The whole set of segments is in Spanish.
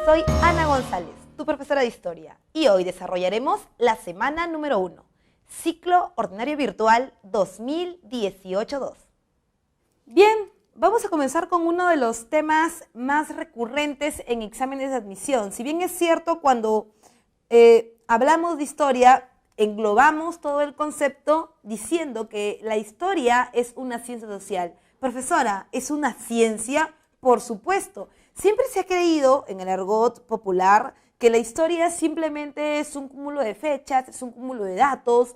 Soy Ana González, tu profesora de Historia, y hoy desarrollaremos la semana número 1, Ciclo Ordinario Virtual 2018-2. Bien, vamos a comenzar con uno de los temas más recurrentes en exámenes de admisión. Si bien es cierto, cuando hablamos de historia, englobamos todo el concepto diciendo que la historia es una ciencia social. Profesora, ¿es una ciencia? Por supuesto. Siempre se ha creído en el argot popular que la historia simplemente es un cúmulo de fechas, es un cúmulo de datos,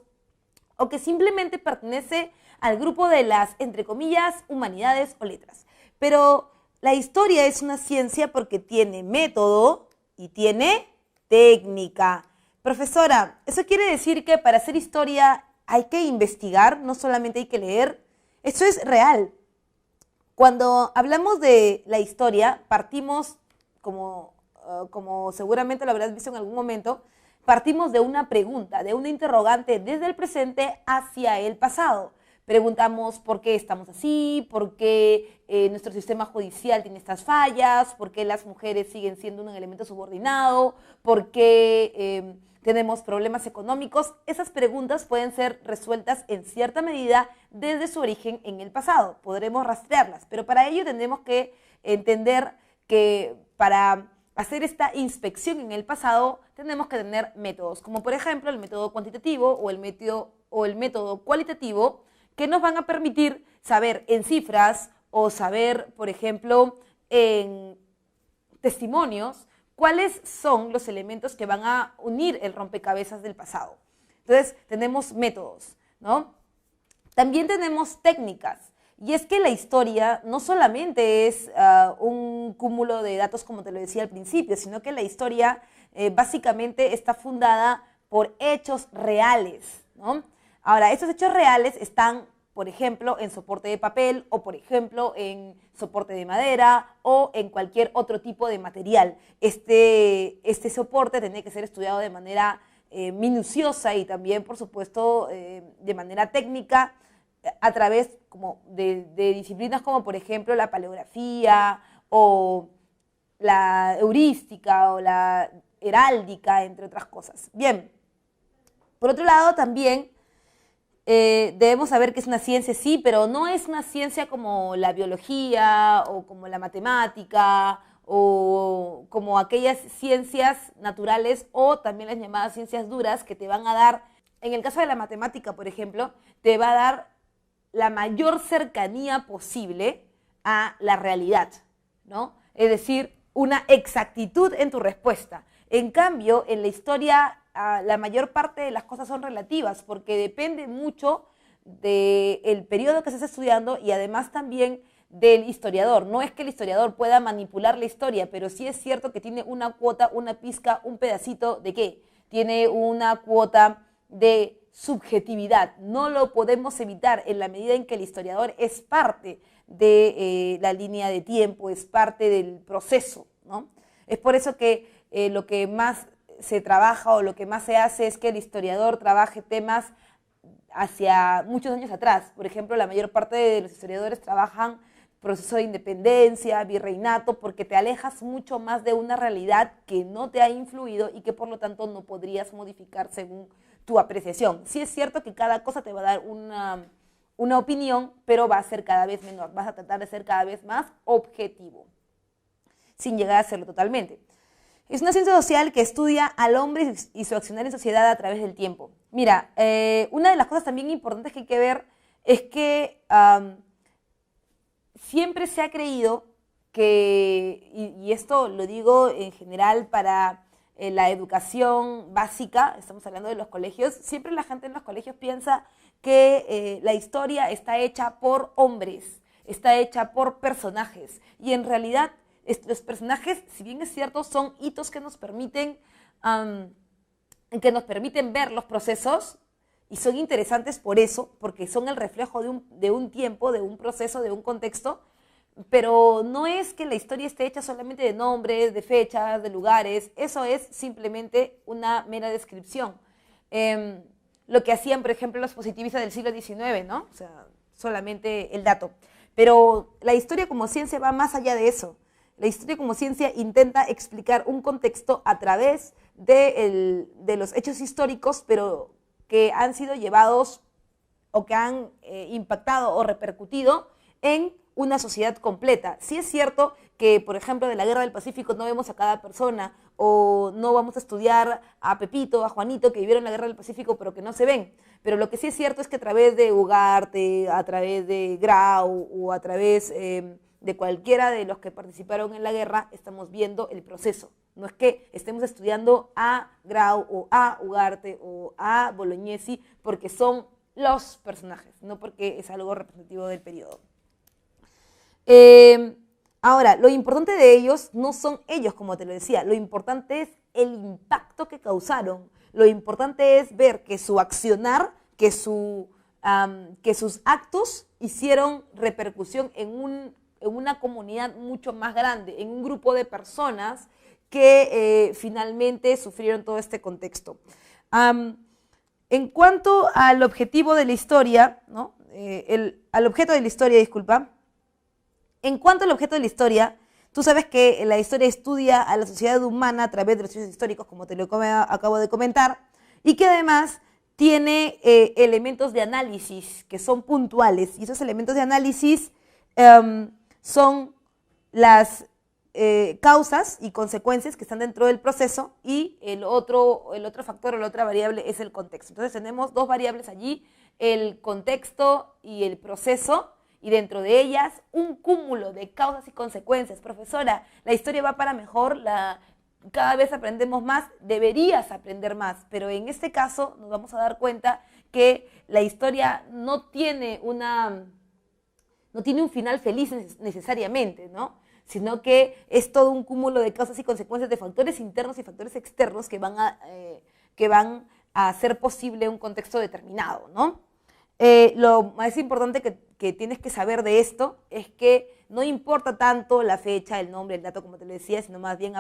o que simplemente pertenece al grupo de las, entre comillas, humanidades o letras. Pero la historia es una ciencia porque tiene método y tiene técnica. Profesora, ¿eso quiere decir que para hacer historia hay que investigar, no solamente hay que leer? Eso es real. Cuando hablamos de la historia, partimos, como seguramente lo habrás visto en algún momento, partimos de una pregunta, de una interrogante desde el presente hacia el pasado. Preguntamos por qué estamos así, por qué nuestro sistema judicial tiene estas fallas, por qué las mujeres siguen siendo un elemento subordinado, por qué tenemos problemas económicos. Esas preguntas pueden ser resueltas en cierta medida desde su origen en el pasado. Podremos rastrearlas, pero para ello tendremos que entender que para hacer esta inspección en el pasado tenemos que tener métodos, como por ejemplo el método cuantitativo o el método cualitativo, que nos van a permitir saber en cifras o saber, por ejemplo, en testimonios, cuáles son los elementos que van a unir el rompecabezas del pasado. Entonces, tenemos métodos, ¿no? También tenemos técnicas. Y es que la historia no solamente es un cúmulo de datos, como te lo decía al principio, sino que la historia básicamente está fundada por hechos reales, ¿no? Ahora, estos hechos reales están, por ejemplo, en soporte de papel o, por ejemplo, en soporte de madera o en cualquier otro tipo de material. Este soporte tiene que ser estudiado de manera minuciosa y también, por supuesto, de manera técnica, a través de disciplinas como, por ejemplo, la paleografía o la heurística o la heráldica, entre otras cosas. Bien, por otro lado, también debemos saber que es una ciencia, sí, pero no es una ciencia como la biología o como la matemática o como aquellas ciencias naturales o también las llamadas ciencias duras que te van a dar, en el caso de la matemática, por ejemplo, te va a dar la mayor cercanía posible a la realidad, ¿no? Es decir, una exactitud en tu respuesta. En cambio, en la historia, la mayor parte de las cosas son relativas porque depende mucho del periodo que estés estudiando y además también del historiador. No es que el historiador pueda manipular la historia, pero sí es cierto que tiene una cuota, una pizca, un pedacito de ¿qué? Tiene una cuota de subjetividad. No lo podemos evitar en la medida en que el historiador es parte de la línea de tiempo, es parte del proceso, ¿no? Es por eso que lo que más se trabaja o lo que más se hace es que el historiador trabaje temas hacia muchos años atrás. Por ejemplo, la mayor parte de los historiadores trabajan proceso de independencia, virreinato, porque te alejas mucho más de una realidad que no te ha influido y que por lo tanto no podrías modificar según tu apreciación. Sí es cierto que cada cosa te va a dar una opinión, pero va a ser cada vez menor. Vas a tratar de ser cada vez más objetivo, sin llegar a serlo totalmente. Es una ciencia social que estudia al hombre y su accionar en sociedad a través del tiempo. Mira, una de las cosas también importantes que hay que ver es que siempre se ha creído que, y esto lo digo en general para la educación básica, estamos hablando de los colegios, siempre la gente en los colegios piensa que la historia está hecha por hombres, está hecha por personajes, y en realidad los personajes, si bien es cierto, son hitos que nos permiten ver los procesos, y son interesantes por eso, porque son el reflejo de un tiempo, de un proceso, de un contexto, pero no es que la historia esté hecha solamente de nombres, de fechas, de lugares, eso es simplemente una mera descripción. Lo que hacían, por ejemplo, los positivistas del siglo XIX, ¿no? O sea, solamente el dato. Pero la historia como ciencia va más allá de eso. La historia como ciencia intenta explicar un contexto a través de los hechos históricos, pero que han sido llevados o que han impactado o repercutido en una sociedad completa. Sí es cierto que, por ejemplo, de la Guerra del Pacífico no vemos a cada persona, o no vamos a estudiar a Pepito, a Juanito, que vivieron la Guerra del Pacífico, pero que no se ven. Pero lo que sí es cierto es que a través de Ugarte, a través de Grau, o a través de cualquiera de los que participaron en la guerra, estamos viendo el proceso. No es que estemos estudiando a Grau, o a Ugarte, o a Bolognesi, porque son los personajes, no porque es algo representativo del periodo. Ahora, lo importante de ellos no son ellos, como te lo decía, lo importante es el impacto que causaron. Lo importante es ver que su accionar, que sus actos hicieron repercusión en una comunidad mucho más grande, en un grupo de personas que finalmente sufrieron todo este contexto. En cuanto al objetivo de la historia, ¿no? Al objeto de la historia, disculpa. En cuanto al objeto de la historia, tú sabes que la historia estudia a la sociedad humana a través de los hechos históricos, como te lo acabo de comentar, y que además tiene elementos de análisis que son puntuales, y esos elementos de análisis son las causas y consecuencias que están dentro del proceso, y el otro factor o la otra variable es el contexto. Entonces tenemos dos variables allí, el contexto y el proceso, y dentro de ellas un cúmulo de causas y consecuencias. Profesora, la historia va para mejor, cada vez aprendemos más, deberías aprender más, pero en este caso nos vamos a dar cuenta que la historia no tiene un final feliz necesariamente, ¿no? Sino que es todo un cúmulo de causas y consecuencias de factores internos y factores externos que van a hacer posible un contexto determinado, ¿no? Lo más importante que tienes que saber de esto es que no importa tanto la fecha, el nombre, el dato, como te lo decía, sino más bien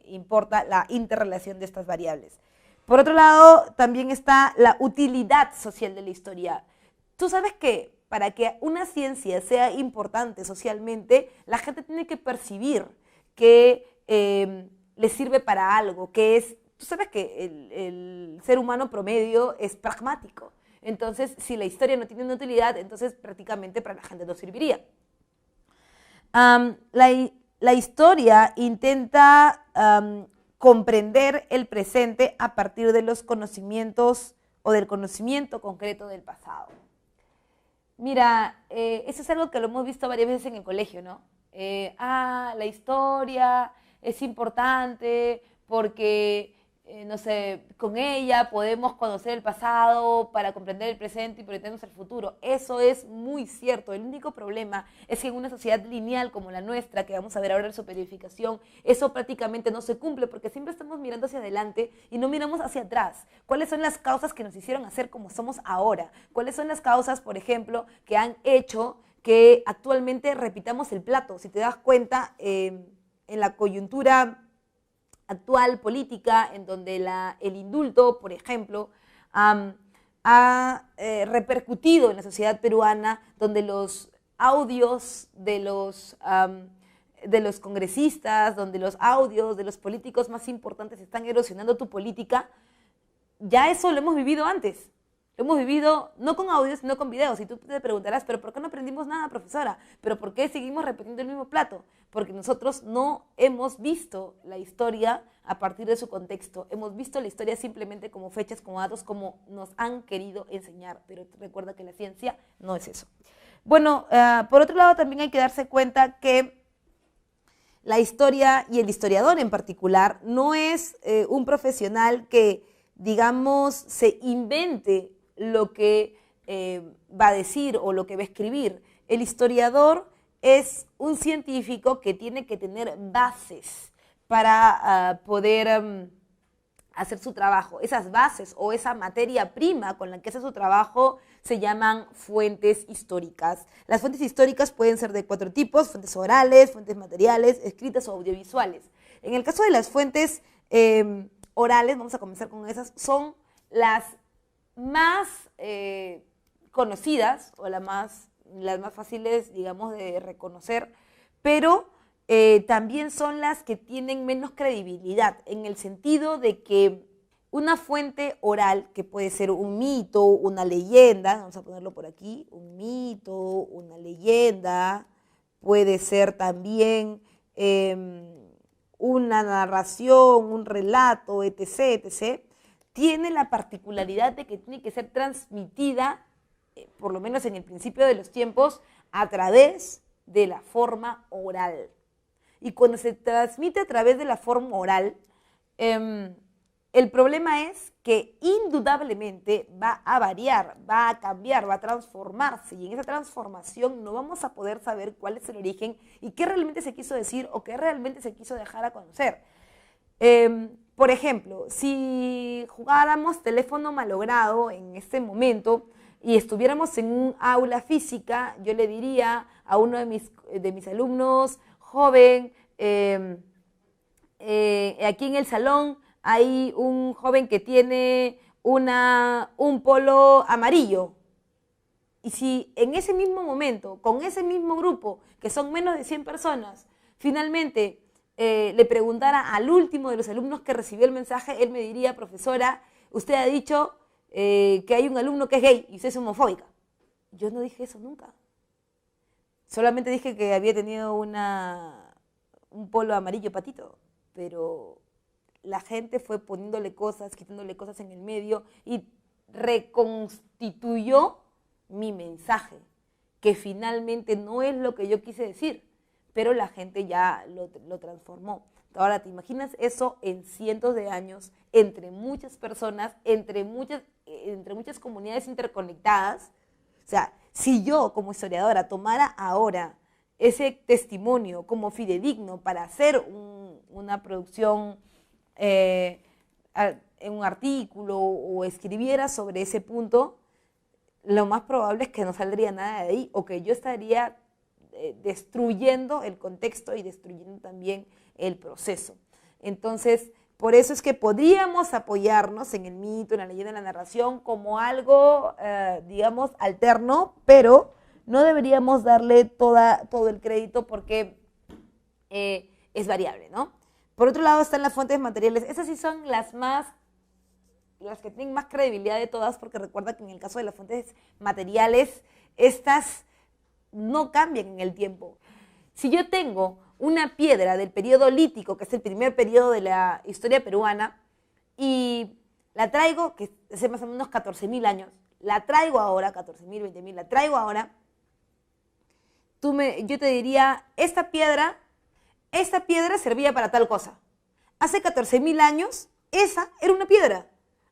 importa la interrelación de estas variables. Por otro lado, también está la utilidad social de la historia. Tú sabes que para que una ciencia sea importante socialmente, la gente tiene que percibir que le sirve para algo, tú sabes que el ser humano promedio es pragmático. Entonces, si la historia no tiene una utilidad, entonces prácticamente para la gente no serviría. La historia intenta comprender el presente a partir de los conocimientos o del conocimiento concreto del pasado. Mira, eso es algo que lo hemos visto varias veces en el colegio, ¿no? La historia es importante porque no sé, con ella podemos conocer el pasado para comprender el presente y proyectarnos el futuro. Eso es muy cierto. El único problema es que en una sociedad lineal como la nuestra, que vamos a ver ahora en su periodificación, eso prácticamente no se cumple porque siempre estamos mirando hacia adelante y no miramos hacia atrás. ¿Cuáles son las causas que nos hicieron hacer como somos ahora? ¿Cuáles son las causas, por ejemplo, que han hecho que actualmente repitamos el plato? Si te das cuenta, en la coyuntura actual política, en donde el indulto, por ejemplo, ha repercutido en la sociedad peruana, donde los audios de los congresistas, donde los audios de los políticos más importantes están erosionando tu política, ya eso lo hemos vivido antes. Lo hemos vivido no con audios, sino con videos. Y tú te preguntarás, ¿pero por qué no aprendimos nada, profesora? ¿Pero por qué seguimos repitiendo el mismo plato? Porque nosotros no hemos visto la historia a partir de su contexto. Hemos visto la historia simplemente como fechas, como datos, como nos han querido enseñar. Pero recuerda que la ciencia no es eso. Bueno, por otro lado también hay que darse cuenta que la historia y el historiador en particular no es un profesional que, digamos, se invente lo que va a decir o lo que va a escribir. El historiador es un científico que tiene que tener bases para poder hacer su trabajo. Esas bases o esa materia prima con la que hace su trabajo se llaman fuentes históricas. Las fuentes históricas pueden ser de 4 tipos: fuentes orales, fuentes materiales, escritas o audiovisuales. En el caso de las fuentes orales, vamos a comenzar con esas, son las más conocidas o las más fáciles, digamos, de reconocer, pero también son las que tienen menos credibilidad, en el sentido de que una fuente oral, que puede ser un mito, una leyenda, vamos a ponerlo por aquí, un mito, una leyenda, puede ser también una narración, un relato, etc., etc., tiene la particularidad de que tiene que ser transmitida, por lo menos en el principio de los tiempos, a través de la forma oral. Y cuando se transmite a través de la forma oral, el problema es que indudablemente va a variar, va a cambiar, va a transformarse, y en esa transformación no vamos a poder saber cuál es el origen y qué realmente se quiso decir o qué realmente se quiso dejar a conocer. Por ejemplo, si jugáramos teléfono malogrado en este momento y estuviéramos en un aula física, yo le diría a uno de mis alumnos, joven, aquí en el salón hay un joven que tiene un polo amarillo. Y si en ese mismo momento, con ese mismo grupo, que son menos de 100 personas, finalmente le preguntara al último de los alumnos que recibió el mensaje, él me diría, profesora, usted ha dicho que hay un alumno que es gay y usted es homofóbica. Yo no dije eso nunca. Solamente dije que había tenido un polo amarillo patito, pero la gente fue poniéndole cosas, quitándole cosas en el medio y reconstituyó mi mensaje, que finalmente no es lo que yo quise decir, pero la gente ya lo transformó. Ahora, ¿te imaginas eso en cientos de años, entre muchas personas, entre muchas comunidades interconectadas? O sea, si yo como historiadora tomara ahora ese testimonio como fidedigno para hacer una producción, en un artículo o escribiera sobre ese punto, lo más probable es que no saldría nada de ahí o que yo estaría destruyendo el contexto y destruyendo también el proceso. Entonces, por eso es que podríamos apoyarnos en el mito, en la leyenda, en la narración como algo, digamos, alterno, pero no deberíamos darle todo el crédito porque es variable, ¿no? Por otro lado están las fuentes materiales. Esas sí son las que tienen más credibilidad de todas, porque recuerda que en el caso de las fuentes materiales, estas no cambian en el tiempo. Si yo tengo una piedra del periodo lítico, que es el primer periodo de la historia peruana, y la traigo, que hace más o menos 14.000 años, la traigo ahora, 14.000, 20.000, la traigo ahora, yo te diría, esta piedra servía para tal cosa. Hace 14.000 años, esa era una piedra.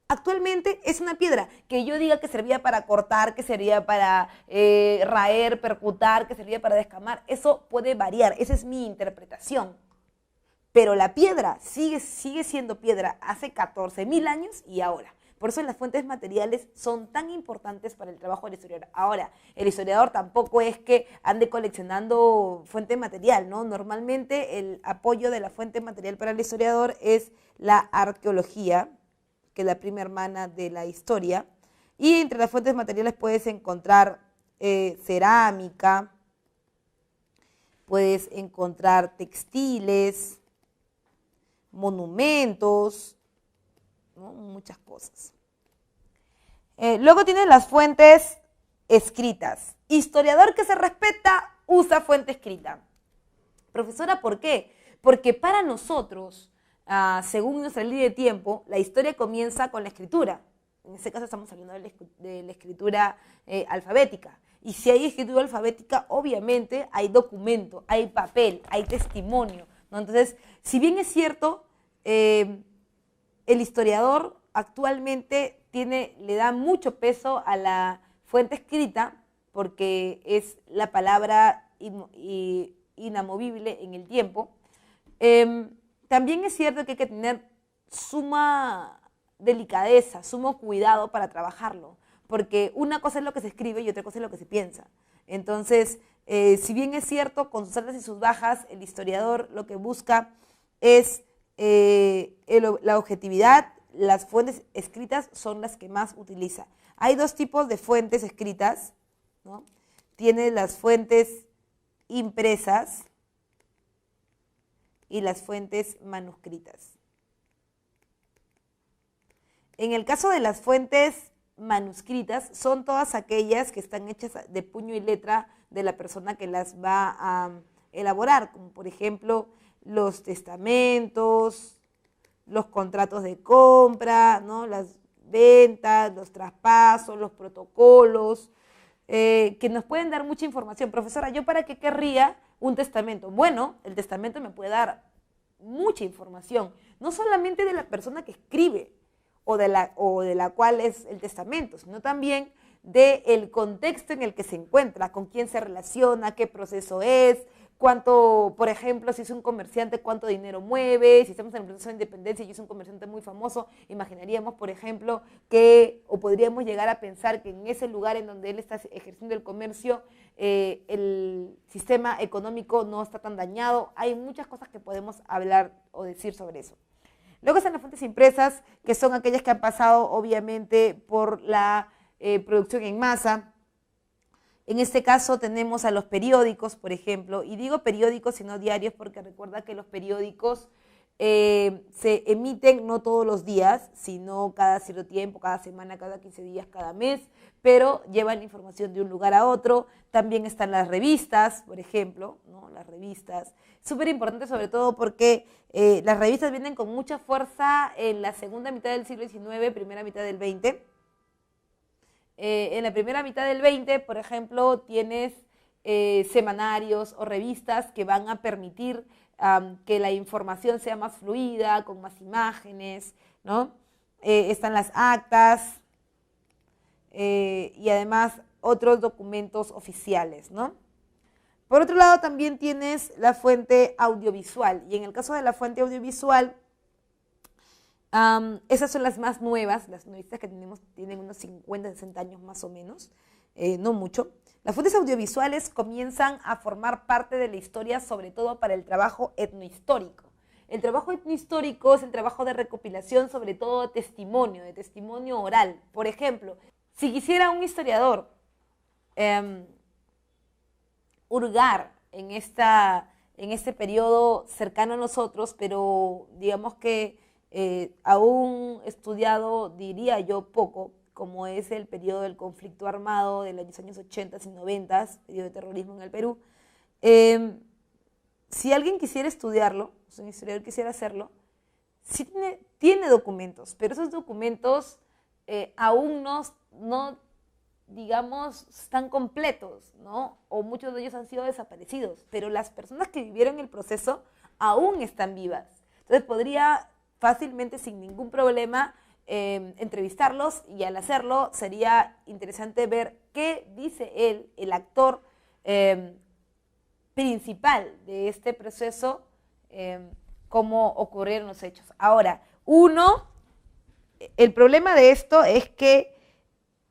Actualmente es una piedra que yo diga que servía para cortar, que servía para raer, percutar, que servía para descamar. Eso puede variar, esa es mi interpretación. Pero la piedra sigue siendo piedra hace 14.000 años y ahora. Por eso las fuentes materiales son tan importantes para el trabajo del historiador. Ahora, el historiador tampoco es que ande coleccionando fuente material, ¿no? Normalmente el apoyo de la fuente material para el historiador es la arqueología, que es la prima hermana de la historia, y entre las fuentes materiales puedes encontrar cerámica, puedes encontrar textiles, monumentos, ¿no? Muchas cosas. Luego tienes las fuentes escritas. Historiador que se respeta usa fuente escrita. Profesora, ¿por qué? Porque para nosotros, según nuestra línea de tiempo, la historia comienza con la escritura. En este caso estamos hablando de la escritura alfabética. Y si hay escritura alfabética, obviamente hay documento, hay papel, hay testimonio, ¿no? Entonces, si bien es cierto, el historiador actualmente le da mucho peso a la fuente escrita porque es la palabra inamovible en el tiempo. También es cierto que hay que tener suma delicadeza, sumo cuidado para trabajarlo, porque una cosa es lo que se escribe y otra cosa es lo que se piensa. Entonces, si bien es cierto, con sus altas y sus bajas, el historiador lo que busca es la objetividad. Las fuentes escritas son las que más utiliza. Hay dos tipos de fuentes escritas, ¿no? Tiene las fuentes impresas y las fuentes manuscritas. En el caso de las fuentes manuscritas, son todas aquellas que están hechas de puño y letra de la persona que las va a elaborar, como por ejemplo los testamentos, los contratos de compra, ¿no? Las ventas, los traspasos, los protocolos, que nos pueden dar mucha información. Profesora, ¿yo para qué querría un testamento? Bueno, el testamento me puede dar mucha información, no solamente de la persona que escribe o de la cual es el testamento, sino también del contexto en el que se encuentra, con quién se relaciona, qué proceso es, cuánto, por ejemplo, si es un comerciante, cuánto dinero mueve. Si estamos en el proceso de independencia y es un comerciante muy famoso, imaginaríamos, por ejemplo, o podríamos llegar a pensar que en ese lugar en donde él está ejerciendo el comercio, el sistema económico no está tan dañado. Hay muchas cosas que podemos hablar o decir sobre eso. Luego están las fuentes impresas, que son aquellas que han pasado, obviamente, por la producción en masa. En este caso tenemos a los periódicos, por ejemplo, y digo periódicos y no diarios porque recuerda que los periódicos se emiten no todos los días, sino cada cierto tiempo, cada semana, cada 15 días, cada mes, pero llevan información de un lugar a otro. También están las revistas, por ejemplo, ¿no? Las revistas, súper importante sobre todo porque las revistas vienen con mucha fuerza en la segunda mitad del siglo XIX, primera mitad del XX. En la primera mitad del 20, por ejemplo, tienes semanarios o revistas que van a permitir que la información sea más fluida, con más imágenes, ¿no? Están las actas y además otros documentos oficiales, ¿no? Por otro lado, también tienes la fuente audiovisual, y en el caso de la fuente audiovisual, esas son las más nuevas, las nuevas que tenemos, tienen unos 50, 60 años más o menos, no mucho. Las fuentes audiovisuales comienzan a formar parte de la historia, sobre todo para el trabajo etnohistórico. El trabajo etnohistórico es el trabajo de recopilación, sobre todo de testimonio oral. Por ejemplo, si quisiera un historiador hurgar en este periodo cercano a nosotros, pero digamos que aún estudiado, diría yo, poco, como es el periodo del conflicto armado de los años 80 y 90, periodo de terrorismo en el Perú. Si alguien quisiera estudiarlo, si un historiador quisiera hacerlo, sí tiene documentos, pero esos documentos aún no, digamos, están completos, ¿no? O muchos de ellos han sido desaparecidos, pero las personas que vivieron el proceso aún están vivas. Entonces podría fácilmente, sin ningún problema, entrevistarlos, y al hacerlo sería interesante ver qué dice él, el actor principal de este proceso, cómo ocurrieron los hechos. Ahora, el problema de esto es que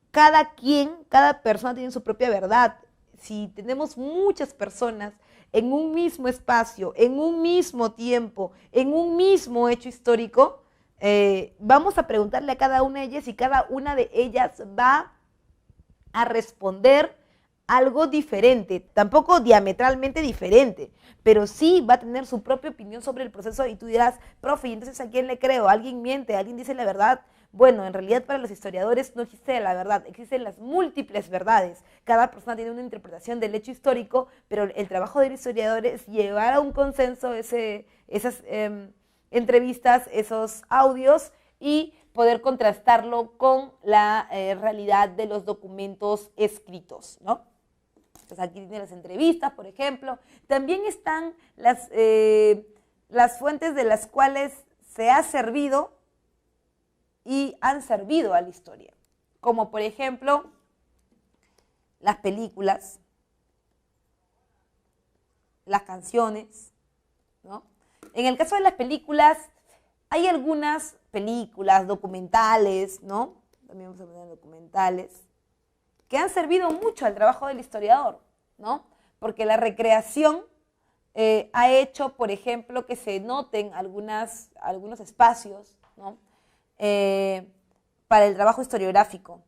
cada persona tiene su propia verdad. Si tenemos muchas personas en un mismo espacio, en un mismo tiempo, en un mismo hecho histórico, vamos a preguntarle a cada una de ellas y cada una de ellas va a responder algo diferente, tampoco diametralmente diferente, pero sí va a tener su propia opinión sobre el proceso, y tú dirás, profe, ¿y entonces a quién le creo? ¿Alguien miente? ¿Alguien dice la verdad? Bueno, en realidad para los historiadores no existe la verdad, existen las múltiples verdades. Cada persona tiene una interpretación del hecho histórico, pero el trabajo del historiador es llevar a un consenso esas entrevistas, esos audios, y poder contrastarlo con la realidad de los documentos escritos, ¿no? Entonces aquí tiene las entrevistas, por ejemplo. También están las fuentes de las cuales se ha servido y han servido a la historia, como por ejemplo las películas, las canciones, ¿no? En el caso de las películas, hay algunas películas documentales, ¿no? También vamos a poner documentales, que han servido mucho al trabajo del historiador, ¿no? Porque la recreación ha hecho, por ejemplo, que se noten algunos espacios, ¿no? Para el trabajo historiográfico.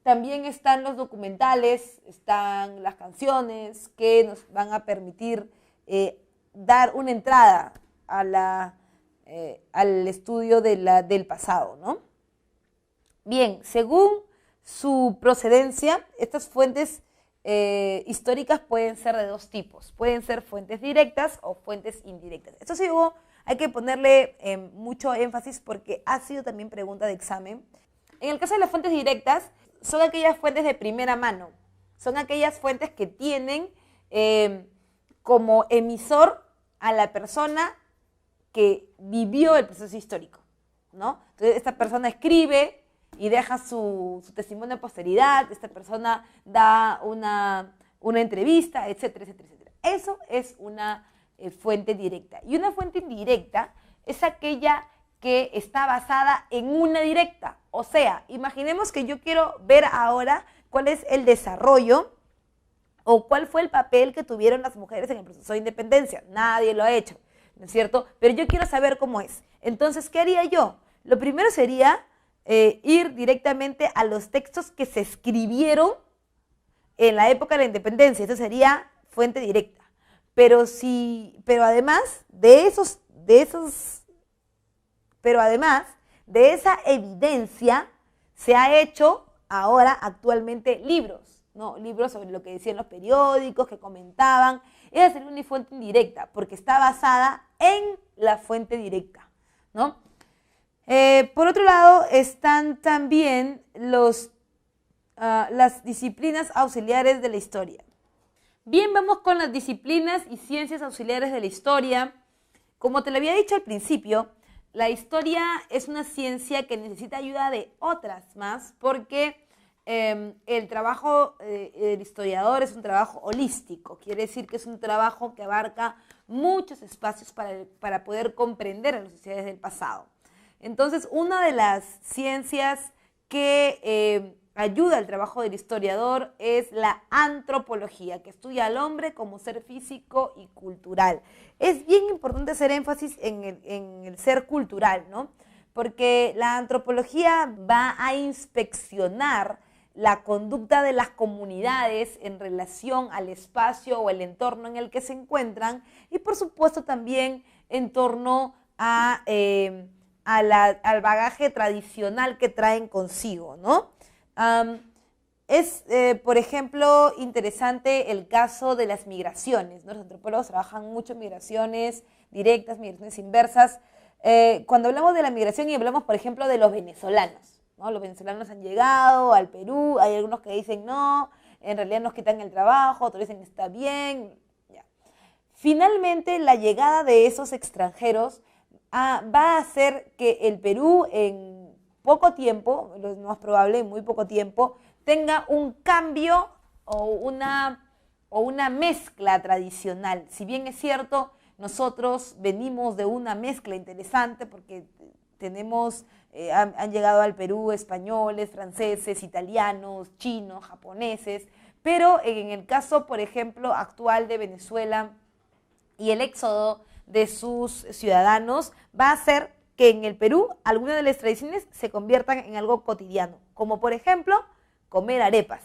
También están los documentales, están las canciones que nos van a permitir dar una entrada a al estudio del pasado, ¿no? Bien, según su procedencia, estas fuentes históricas pueden ser de dos tipos. Pueden ser fuentes directas o fuentes indirectas. Esto sí hay que ponerle mucho énfasis porque ha sido también pregunta de examen. En el caso de las fuentes directas, son aquellas fuentes de primera mano. Son aquellas fuentes que tienen como emisor a la persona que vivió el proceso histórico, ¿no? Entonces, esta persona escribe y deja su testimonio de posteridad, esta persona da una entrevista, etcétera, etcétera, etcétera. Eso es una fuente directa. Y una fuente indirecta es aquella que está basada en una directa. O sea, imaginemos que yo quiero ver ahora cuál es el desarrollo o cuál fue el papel que tuvieron las mujeres en el proceso de independencia. Nadie lo ha hecho, ¿no es cierto? Pero yo quiero saber cómo es. Entonces, ¿qué haría yo? Lo primero sería ir directamente a los textos que se escribieron en la época de la independencia. Eso sería fuente directa. Pero además de esa evidencia, se ha hecho ahora actualmente libros, ¿no? Libros sobre lo que decían los periódicos, que comentaban. Esa sería una fuente indirecta, porque está basada en la fuente directa, ¿no? Por otro lado, están también las disciplinas auxiliares de la historia. Bien, vamos con las disciplinas y ciencias auxiliares de la historia. Como te lo había dicho al principio, la historia es una ciencia que necesita ayuda de otras más, porque el trabajo del historiador es un trabajo holístico. Quiere decir que es un trabajo que abarca muchos espacios para poder comprender a las sociedades del pasado. Entonces, una de las ciencias que ayuda al trabajo del historiador es la antropología, que estudia al hombre como ser físico y cultural. Es bien importante hacer énfasis en el ser cultural, ¿no? Porque la antropología va a inspeccionar la conducta de las comunidades en relación al espacio o el entorno en el que se encuentran y, por supuesto, también en torno al bagaje tradicional que traen consigo, ¿no? Por ejemplo, interesante el caso de las migraciones, ¿no? Los antropólogos trabajan mucho en migraciones directas, migraciones inversas. Cuando hablamos de la migración y hablamos, por ejemplo, de los venezolanos, ¿no? Los venezolanos han llegado al Perú, hay algunos que dicen no, en realidad nos quitan el trabajo, otros dicen está bien. Ya. Finalmente, la llegada de esos extranjeros va a hacer que el Perú en poco tiempo, lo más probable, en muy poco tiempo, tenga un cambio o una mezcla tradicional. Si bien es cierto, nosotros venimos de una mezcla interesante porque han llegado al Perú españoles, franceses, italianos, chinos, japoneses, pero en el caso, por ejemplo, actual de Venezuela y el éxodo de sus ciudadanos va a ser que en el Perú algunas de las tradiciones se conviertan en algo cotidiano, como por ejemplo comer arepas.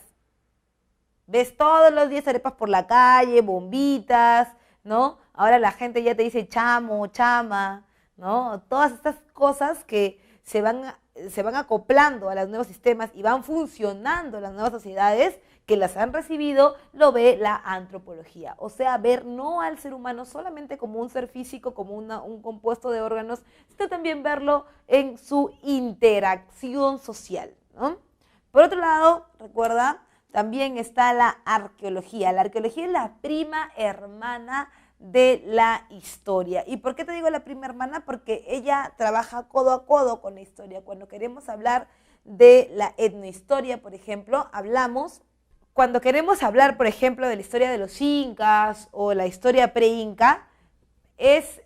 Ves todos los días arepas por la calle, bombitas, ¿no? Ahora la gente ya te dice chamo, chama, ¿no? Todas estas cosas que se van acoplando a los nuevos sistemas y van funcionando en las nuevas sociedades que las han recibido, lo ve la antropología. O sea, ver no al ser humano solamente como un ser físico, como un compuesto de órganos, sino también verlo en su interacción social, ¿no? Por otro lado, recuerda, también está la arqueología. La arqueología es la prima hermana de la historia. ¿Y por qué te digo la prima hermana? Porque ella trabaja codo a codo con la historia. Cuando queremos hablar de la etnohistoria, por ejemplo, cuando queremos hablar, por ejemplo, de la historia de los incas o la historia pre-inca, es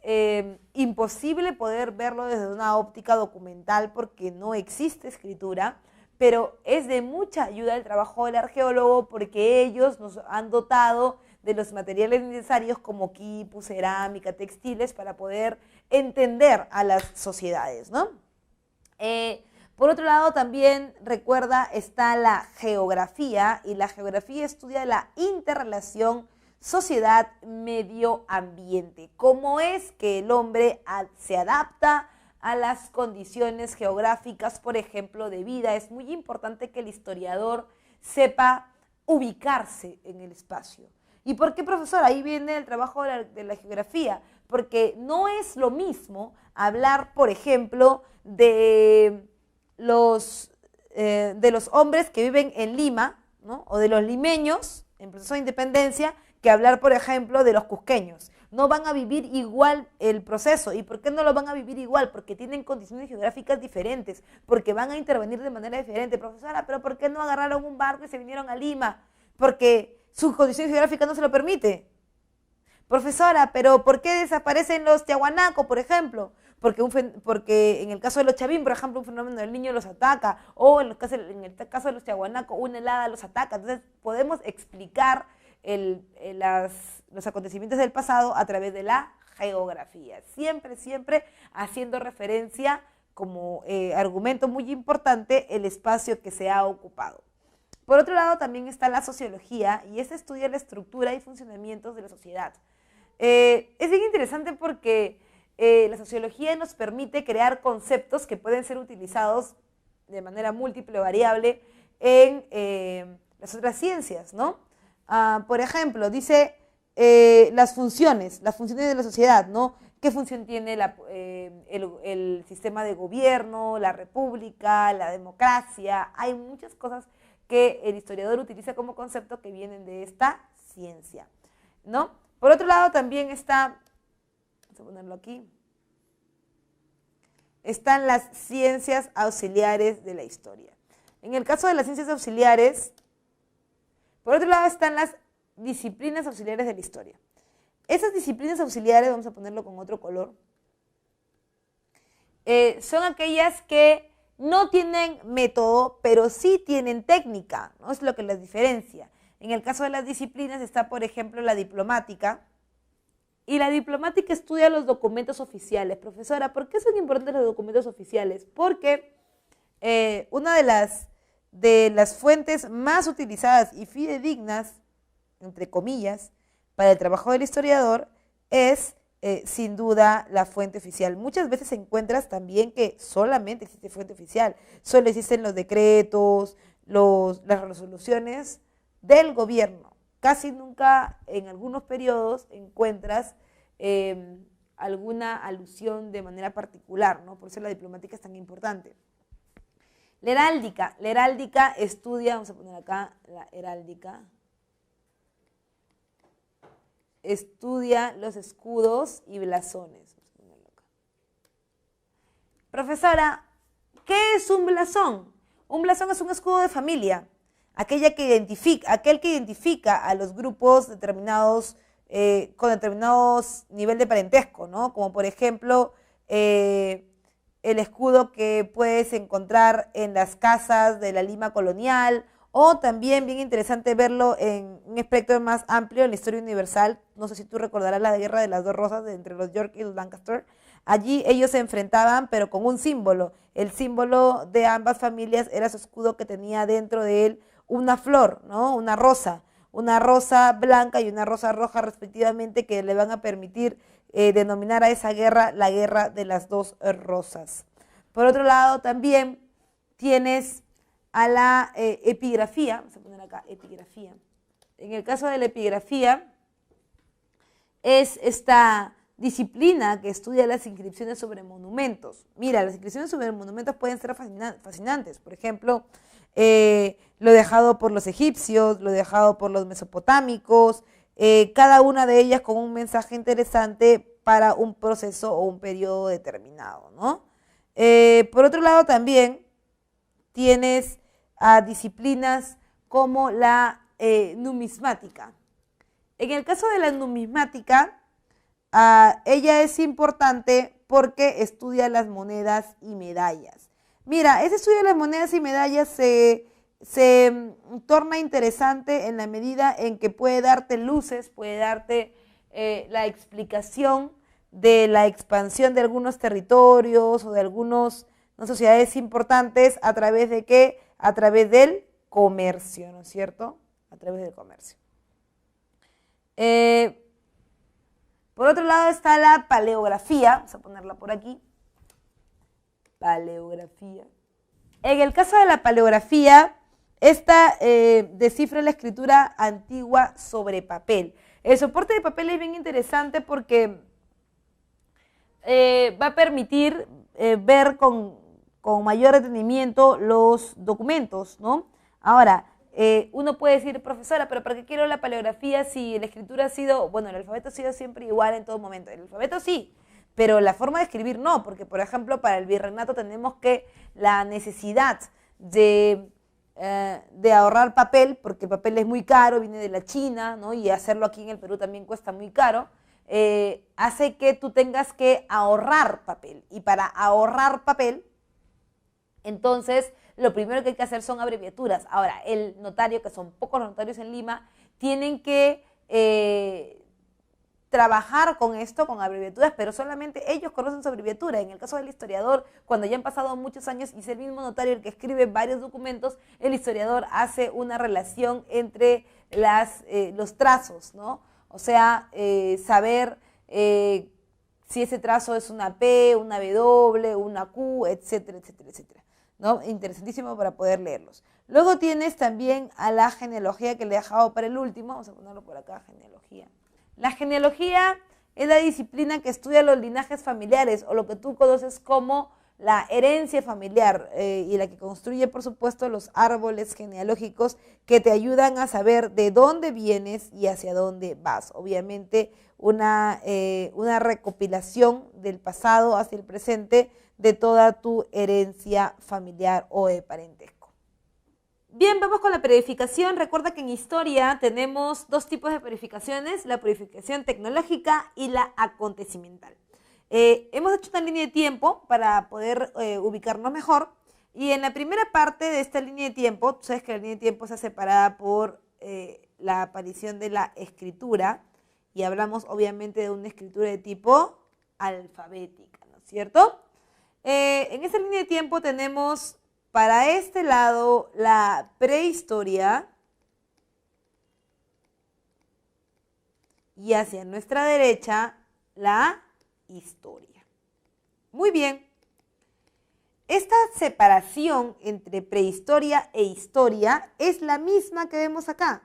imposible poder verlo desde una óptica documental porque no existe escritura, pero es de mucha ayuda el trabajo del arqueólogo porque ellos nos han dotado de los materiales necesarios como quipu, cerámica, textiles para poder entender a las sociedades, ¿no? Por otro lado, también recuerda, está la geografía, y la geografía estudia la interrelación sociedad, medio ambiente. ¿Cómo es que el hombre se adapta a las condiciones geográficas, por ejemplo, de vida? Es muy importante que el historiador sepa ubicarse en el espacio. ¿Y por qué, profesor? Ahí viene el trabajo de la geografía, porque no es lo mismo hablar, por ejemplo, de los hombres que viven en Lima, ¿no? O de los limeños en proceso de independencia, que hablar, por ejemplo, de los cusqueños. No van a vivir igual el proceso. ¿Y por qué no lo van a vivir igual? Porque tienen condiciones geográficas diferentes, porque van a intervenir de manera diferente. Profesora, ¿pero por qué no agarraron un barco y se vinieron a Lima? Porque su condición geográfica no se lo permite. Profesora, ¿pero por qué desaparecen los tiahuanacos, por ejemplo? Porque en el caso de los chavín, por ejemplo, un fenómeno del niño los ataca, o en el caso de los tiahuanacos, una helada los ataca. Entonces, podemos explicar los acontecimientos del pasado a través de la geografía. Siempre, siempre haciendo referencia como argumento muy importante el espacio que se ha ocupado. Por otro lado, también está la sociología, y esta estudia la estructura y funcionamientos de la sociedad. Es bien interesante porque la sociología nos permite crear conceptos que pueden ser utilizados de manera múltiple o variable en las otras ciencias, ¿no? Por ejemplo, dice las funciones de la sociedad, ¿no? ¿Qué función tiene el sistema de gobierno, la república, la democracia? Hay muchas cosas que el historiador utiliza como concepto que vienen de esta ciencia, ¿no? Por otro lado, también está, vamos a ponerlo aquí, están las ciencias auxiliares de la historia. En el caso de las ciencias auxiliares, por otro lado están las disciplinas auxiliares de la historia. Esas disciplinas auxiliares, vamos a ponerlo con otro color, son aquellas que no tienen método, pero sí tienen técnica, ¿no? Es lo que las diferencia. En el caso de las disciplinas está, por ejemplo, la diplomática, y la diplomática estudia los documentos oficiales. Profesora, ¿por qué son importantes los documentos oficiales? Porque una de las fuentes más utilizadas y fidedignas, entre comillas, para el trabajo del historiador es sin duda la fuente oficial. Muchas veces encuentras también que solamente existe fuente oficial, solo existen los decretos, las resoluciones del gobierno. Casi nunca en algunos periodos encuentras alguna alusión de manera particular, ¿no? Por eso la diplomática es tan importante. La heráldica estudia, vamos a poner acá la heráldica, estudia los escudos y blasones. Profesora, ¿qué es un blasón? Un blasón es un escudo de familia, aquel que identifica a los grupos determinados con determinados nivel de parentesco, ¿no? Como por ejemplo el escudo que puedes encontrar en las casas de la Lima colonial, o también, bien interesante verlo en un espectro más amplio en la historia universal. No sé si tú recordarás la guerra de las dos rosas entre los York y los Lancaster. Allí ellos se enfrentaban, pero con un símbolo. El símbolo de ambas familias era su escudo que tenía dentro de él una flor, ¿no? Una rosa blanca y una rosa roja respectivamente, que le van a permitir denominar a esa guerra la guerra de las dos rosas. Por otro lado, también tienes a la epigrafía. Vamos a poner acá epigrafía. En el caso de la epigrafía, es esta disciplina que estudia las inscripciones sobre monumentos. Mira, las inscripciones sobre monumentos pueden ser fascinantes. Por ejemplo, lo dejado por los egipcios, lo dejado por los mesopotámicos, cada una de ellas con un mensaje interesante para un proceso o un periodo determinado, ¿no? Por otro lado, también tienes a disciplinas como la numismática. En el caso de la numismática, ella es importante porque estudia las monedas y medallas. Mira, ese estudio de las monedas y medallas se torna interesante en la medida en que puede darte luces, puede darte la explicación de la expansión de algunos territorios o de algunas sociedades importantes. ¿A través de qué? A través del comercio, ¿no es cierto? A través del comercio. Por otro lado está la paleografía, vamos a ponerla por aquí, paleografía. En el caso de la paleografía, esta descifra la escritura antigua sobre papel. El soporte de papel es bien interesante porque va a permitir ver con mayor detenimiento los documentos, ¿no? Ahora, uno puede decir, profesora, pero ¿para qué quiero la paleografía si la escritura ha sido, bueno, el alfabeto ha sido siempre igual en todo momento? El alfabeto sí, pero la forma de escribir no, porque, por ejemplo, para el virreinato tenemos que la necesidad de ahorrar papel, porque el papel es muy caro, viene de la China, ¿no? Y hacerlo aquí en el Perú también cuesta muy caro, hace que tú tengas que ahorrar papel. Y para ahorrar papel, entonces, lo primero que hay que hacer son abreviaturas. Ahora, el notario, que son pocos los notarios en Lima, tienen que trabajar con esto, con abreviaturas, pero solamente ellos conocen su abreviatura. En el caso del historiador, cuando ya han pasado muchos años y es el mismo notario el que escribe varios documentos, el historiador hace una relación entre los trazos, ¿no? O sea, saber si ese trazo es una P, una W, una Q, etcétera, etcétera, etcétera, ¿no? Interesantísimo para poder leerlos. Luego tienes también a la genealogía que le he dejado para el último. Vamos a ponerlo por acá, genealogía. La genealogía es la disciplina que estudia los linajes familiares o lo que tú conoces como la herencia familiar y la que construye, por supuesto, los árboles genealógicos que te ayudan a saber de dónde vienes y hacia dónde vas. Obviamente, una recopilación del pasado hacia el presente de toda tu herencia familiar o de parentesco. Bien, vamos con la periodificación. Recuerda que en historia tenemos dos tipos de periodificaciones, la periodificación tecnológica y la acontecimental. Hemos hecho una línea de tiempo para poder ubicarnos mejor, y en la primera parte de esta línea de tiempo, tú sabes que la línea de tiempo está separada por la aparición de la escritura, y hablamos obviamente de una escritura de tipo alfabética, ¿no es cierto? En esa línea de tiempo tenemos para este lado la prehistoria y hacia nuestra derecha la historia. Muy bien. Esta separación entre prehistoria e historia es la misma que vemos acá.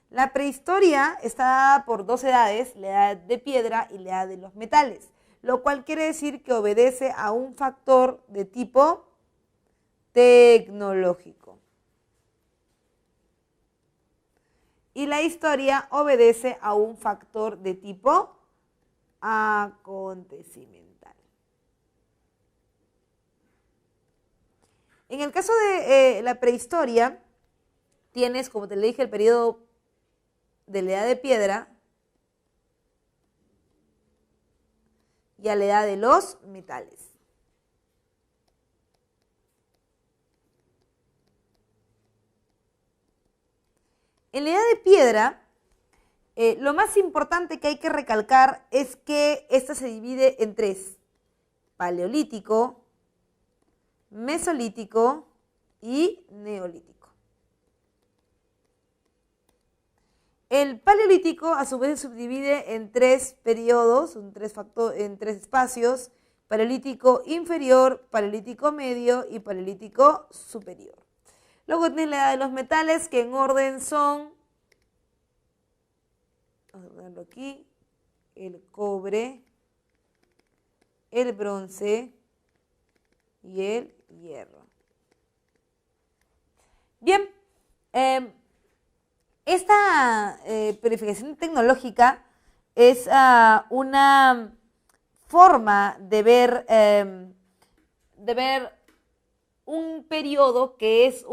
La prehistoria está dada por dos edades, la edad de piedra y la edad de los metales, lo cual quiere decir que obedece a un factor de tipo tecnológico. Y la historia obedece a un factor de tipo acontecimental. En el caso de la prehistoria, tienes, como te le dije, el periodo de la edad de piedra y a la edad de los metales. En la edad de piedra, lo más importante que hay que recalcar es que esta se divide en tres: paleolítico, mesolítico y neolítico. El paleolítico a su vez se subdivide en tres periodos, en tres espacios: paleolítico inferior, paleolítico medio y paleolítico superior. Luego tienes la edad de los metales, que en orden son, vamos a ponerlo aquí, el cobre, el bronce y el hierro. Bien, esta periodificación tecnológica es una forma de ver un periodo que es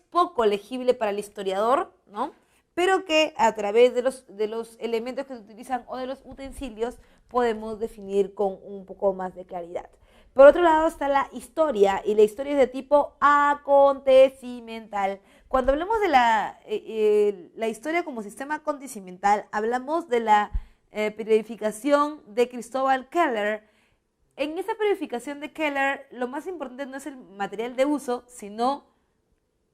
poco legible para el historiador, ¿no? Pero que a través de los elementos que se utilizan o de los utensilios podemos definir con un poco más de claridad. Por otro lado está la historia, y la historia es de tipo acontecimental. Cuando hablamos de la historia como sistema acontecimental, hablamos de la periodificación de Cristóbal Keller. En esa periodificación de Keller, lo más importante no es el material de uso, sino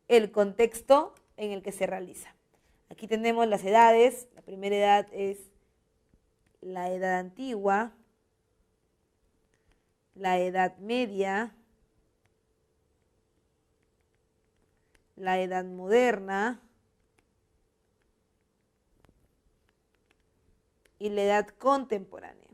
el contexto en el que se realiza. Aquí tenemos las edades. La primera edad es la edad antigua, la edad media, la edad moderna y la edad contemporánea.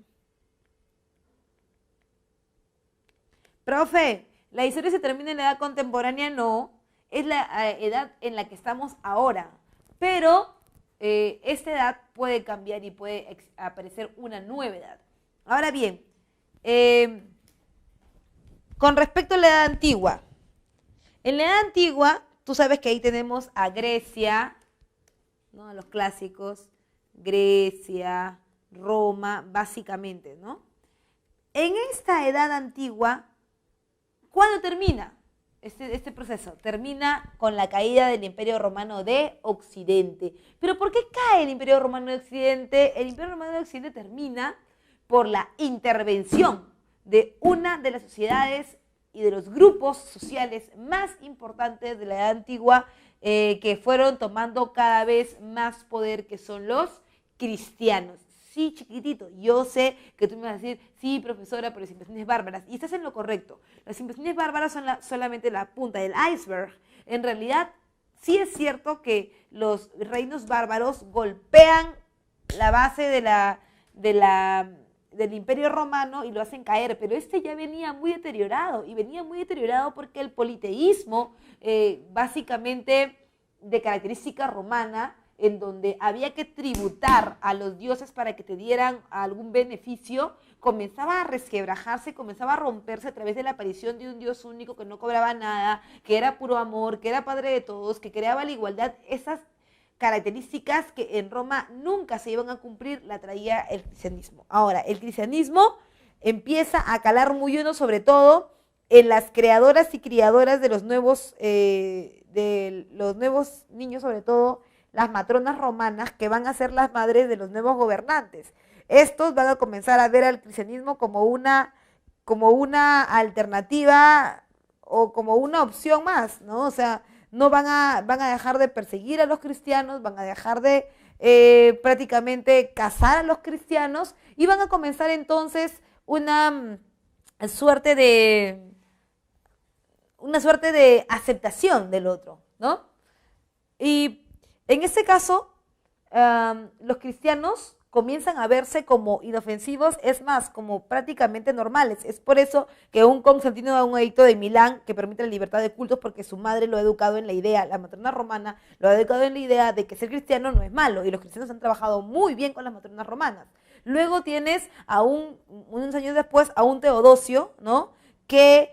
Profe, ¿la historia se termina en la edad contemporánea? No, es la edad en la que estamos ahora, pero esta edad puede cambiar y puede aparecer una nueva edad. Ahora bien, con respecto a la edad antigua, en la edad antigua, tú sabes que ahí tenemos a Grecia, ¿no? A los clásicos, Grecia, Roma, básicamente, ¿no? En esta edad antigua, ¿cuándo termina este proceso? Termina con la caída del Imperio Romano de Occidente. ¿Pero por qué cae el Imperio Romano de Occidente? El Imperio Romano de Occidente termina por la intervención de una de las sociedades y de los grupos sociales más importantes de la Edad Antigua, que fueron tomando cada vez más poder, que son los cristianos. Sí, chiquitito, yo sé que tú me vas a decir, sí, profesora, pero las invasiones bárbaras, y estás en lo correcto. Las invasiones bárbaras son solamente la punta del iceberg. En realidad, sí es cierto que los reinos bárbaros golpean la base del Imperio Romano y lo hacen caer, pero este ya venía muy deteriorado, y venía muy deteriorado porque el politeísmo, básicamente de característica romana, en donde había que tributar a los dioses para que te dieran algún beneficio, comenzaba a resquebrajarse, comenzaba a romperse a través de la aparición de un Dios único que no cobraba nada, que era puro amor, que era padre de todos, que creaba la igualdad. Esas características que en Roma nunca se iban a cumplir, la traía el cristianismo. Ahora, el cristianismo empieza a calar muy hondo, sobre todo en las creadoras y criadoras de los nuevos niños, sobre todo las matronas romanas, que van a ser las madres de los nuevos gobernantes. Estos van a comenzar a ver al cristianismo como una alternativa o como una opción más, ¿no? O sea, no van a dejar de perseguir a los cristianos, van a dejar de prácticamente cazar a los cristianos, y van a comenzar entonces una suerte de aceptación del otro, ¿no? Y en este caso, los cristianos comienzan a verse como inofensivos, es más, como prácticamente normales. Es por eso que un Constantino da un edicto de Milán que permite la libertad de cultos, porque su madre lo ha educado en la idea, la matrona romana lo ha educado en la idea de que ser cristiano no es malo, y los cristianos han trabajado muy bien con las matronas romanas. Luego tienes unos años después a un Teodosio, ¿no? Que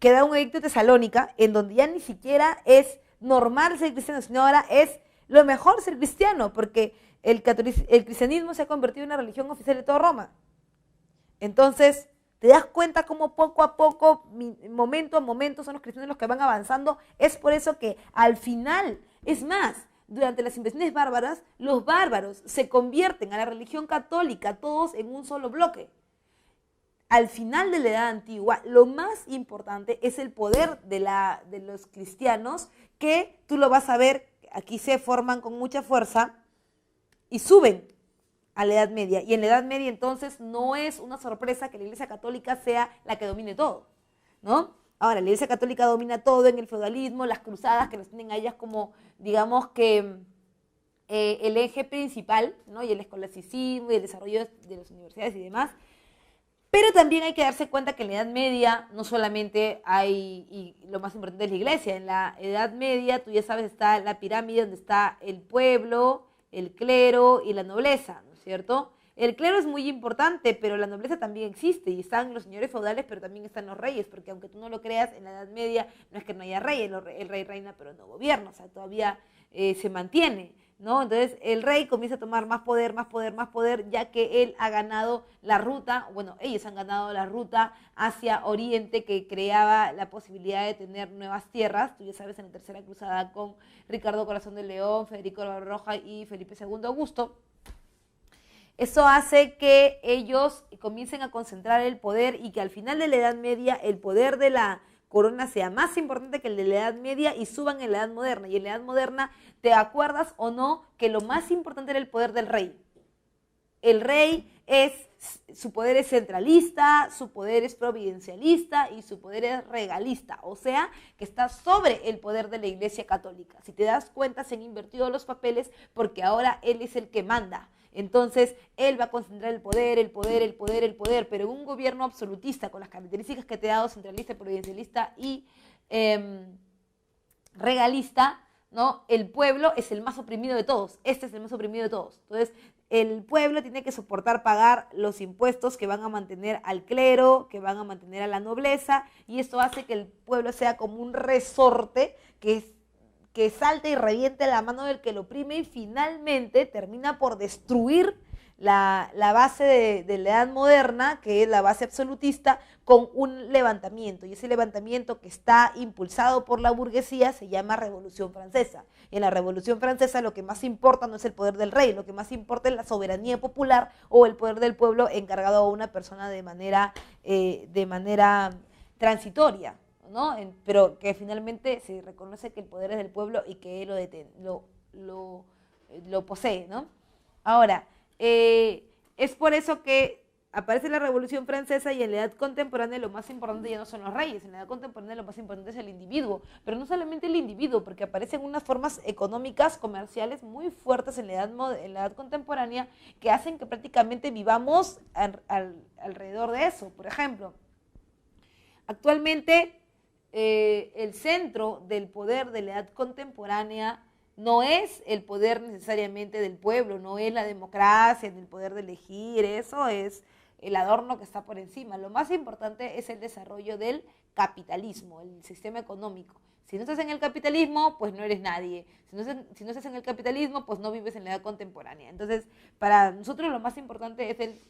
da un edicto de Tesalónica, en donde ya ni siquiera es normal ser cristiano, sino ahora es lo mejor ser cristiano, porque el cristianismo se ha convertido en una religión oficial de toda Roma. Entonces, te das cuenta cómo poco a poco, momento a momento, son los cristianos los que van avanzando. Es por eso que al final, es más, durante las invasiones bárbaras, los bárbaros se convierten a la religión católica, todos en un solo bloque. Al final de la Edad Antigua, lo más importante es el poder de los cristianos, que tú lo vas a ver, aquí se forman con mucha fuerza y suben a la Edad Media. Y en la Edad Media entonces no es una sorpresa que la Iglesia Católica sea la que domine todo, ¿no? Ahora, la Iglesia Católica domina todo en el feudalismo, las cruzadas, que nos tienen a ellas como, digamos que, el eje principal, ¿no? Y el escolasticismo y el desarrollo de las universidades y demás. Pero también hay que darse cuenta que en la Edad Media no solamente hay, y lo más importante es la iglesia, en la Edad Media, tú ya sabes, está la pirámide donde está el pueblo, el clero y la nobleza, ¿no es cierto? El clero es muy importante, pero la nobleza también existe, y están los señores feudales, pero también están los reyes, porque aunque tú no lo creas, en la Edad Media no es que no haya rey, el rey reina, pero no gobierna, o sea, todavía se mantiene, ¿no? Entonces el rey comienza a tomar más poder, ya que él ha ganado la ruta, bueno, ellos han ganado la ruta hacia Oriente, que creaba la posibilidad de tener nuevas tierras. Tú ya sabes, en la Tercera Cruzada con Ricardo Corazón de León, Federico Barbarroja y Felipe II Augusto. Eso hace que ellos comiencen a concentrar el poder, y que al final de la Edad Media el poder de la corona sea más importante que el de la Edad Media y suban en la Edad Moderna. Y en la Edad Moderna, ¿te acuerdas o no que lo más importante era el poder del rey? El rey su poder es centralista, su poder es providencialista y su poder es regalista, o sea, que está sobre el poder de la Iglesia Católica. Si te das cuenta, se han invertido los papeles porque ahora él es el que manda. Entonces, él va a concentrar el poder, pero en un gobierno absolutista, con las características que te he dado, centralista, providencialista y regalista, ¿no? El pueblo es el más oprimido de todos. Este es el más oprimido de todos. Entonces, el pueblo tiene que soportar pagar los impuestos que van a mantener al clero, que van a mantener a la nobleza, y esto hace que el pueblo sea como un resorte que salta y reviente la mano del que lo oprime y finalmente termina por destruir la base de la Edad Moderna, que es la base absolutista, con un levantamiento. Y ese levantamiento, que está impulsado por la burguesía, se llama Revolución Francesa. Y en la Revolución Francesa lo que más importa no es el poder del rey, lo que más importa es la soberanía popular o el poder del pueblo encargado a una persona de manera transitoria, ¿no? Pero que finalmente se reconoce que el poder es del pueblo y que él lo posee, ¿no? Ahora, es por eso que aparece la Revolución Francesa y en la edad contemporánea lo más importante ya no son los reyes, en la edad contemporánea lo más importante es el individuo, pero no solamente el individuo, porque aparecen unas formas económicas, comerciales muy fuertes en la edad contemporánea que hacen que prácticamente vivamos alrededor de eso. Por ejemplo, actualmente el centro del poder de la edad contemporánea no es el poder necesariamente del pueblo, no es la democracia, ni el poder de elegir, eso es el adorno que está por encima. Lo más importante es el desarrollo del capitalismo, el sistema económico. Si no estás en el capitalismo, pues no eres nadie. Si no estás en el capitalismo, pues no vives en la edad contemporánea. Entonces, para nosotros lo más importante es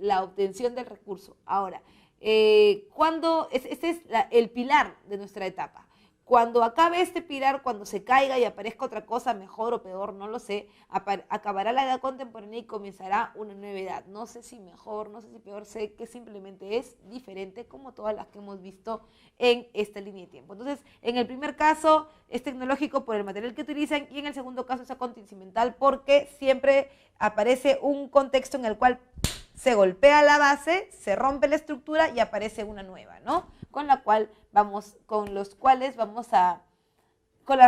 la obtención del recurso. Ahora, este es el pilar de nuestra etapa. Cuando acabe este pilar, cuando se caiga y aparezca otra cosa mejor o peor, no lo sé, acabará la edad contemporánea y comenzará una nueva edad. No sé si mejor, no sé si peor, sé que simplemente es diferente como todas las que hemos visto en esta línea de tiempo. Entonces, en el primer caso es tecnológico por el material que utilizan y en el segundo caso es acontecimental porque siempre aparece un contexto en el cual se golpea la base, se rompe la estructura y aparece una nueva, ¿no? Con las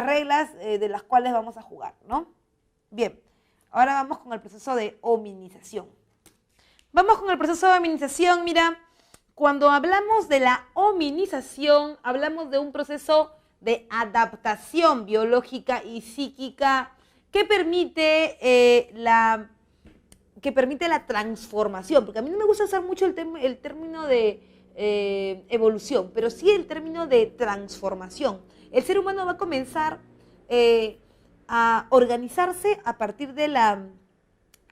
reglas de las cuales vamos a jugar, ¿no? Bien, ahora vamos con el proceso de hominización. Vamos con el proceso de hominización. Mira, cuando hablamos de la hominización, hablamos de un proceso de adaptación biológica y psíquica que permite la transformación, porque a mí no me gusta usar mucho el término de evolución, pero sí el término de transformación. El ser humano va a comenzar a organizarse a partir de la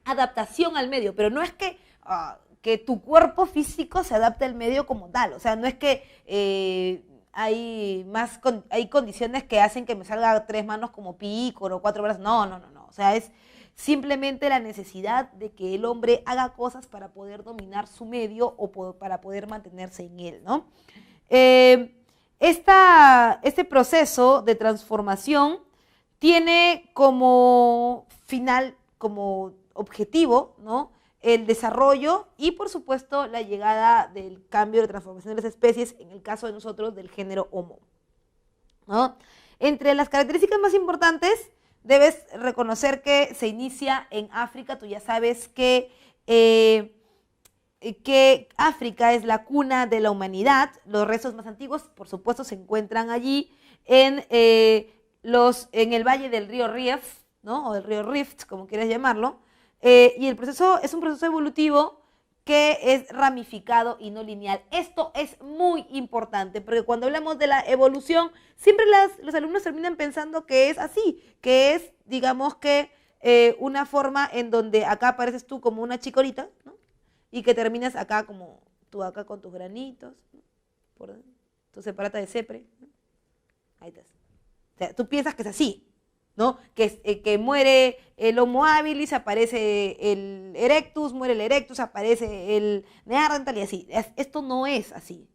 adaptación al medio, pero no es que tu cuerpo físico se adapte al medio como tal, o sea, no es que hay condiciones que hacen que me salga 3 manos como Pícoro, 4 brazos, no, o sea, es simplemente la necesidad de que el hombre haga cosas para poder dominar su medio o para poder mantenerse en él, ¿no? Este proceso de transformación tiene como final, como objetivo, ¿no?, el desarrollo y, por supuesto, la llegada del cambio de transformación de las especies, en el caso de nosotros, del género Homo, ¿no? Entre las características más importantes, debes reconocer que se inicia en África. Tú ya sabes que África es la cuna de la humanidad. Los restos más antiguos, por supuesto, se encuentran allí en el valle del río Rift, ¿no?, o del río Rift, como quieras llamarlo. Y el proceso es un proceso evolutivo que es ramificado y no lineal. Esto es muy importante, porque cuando hablamos de la evolución, siempre los alumnos terminan pensando que es así, que es, digamos que, una forma en donde acá apareces tú como una chicorita, ¿no?, y que terminas acá como tú acá con tus granitos, ¿no?, tu separata de cepre, ¿no?, ahí estás. O sea, tú piensas que es así, ¿no?, que muere el Homo habilis, aparece el Erectus, muere el Erectus, aparece el Neanderthal y así. Esto no es así.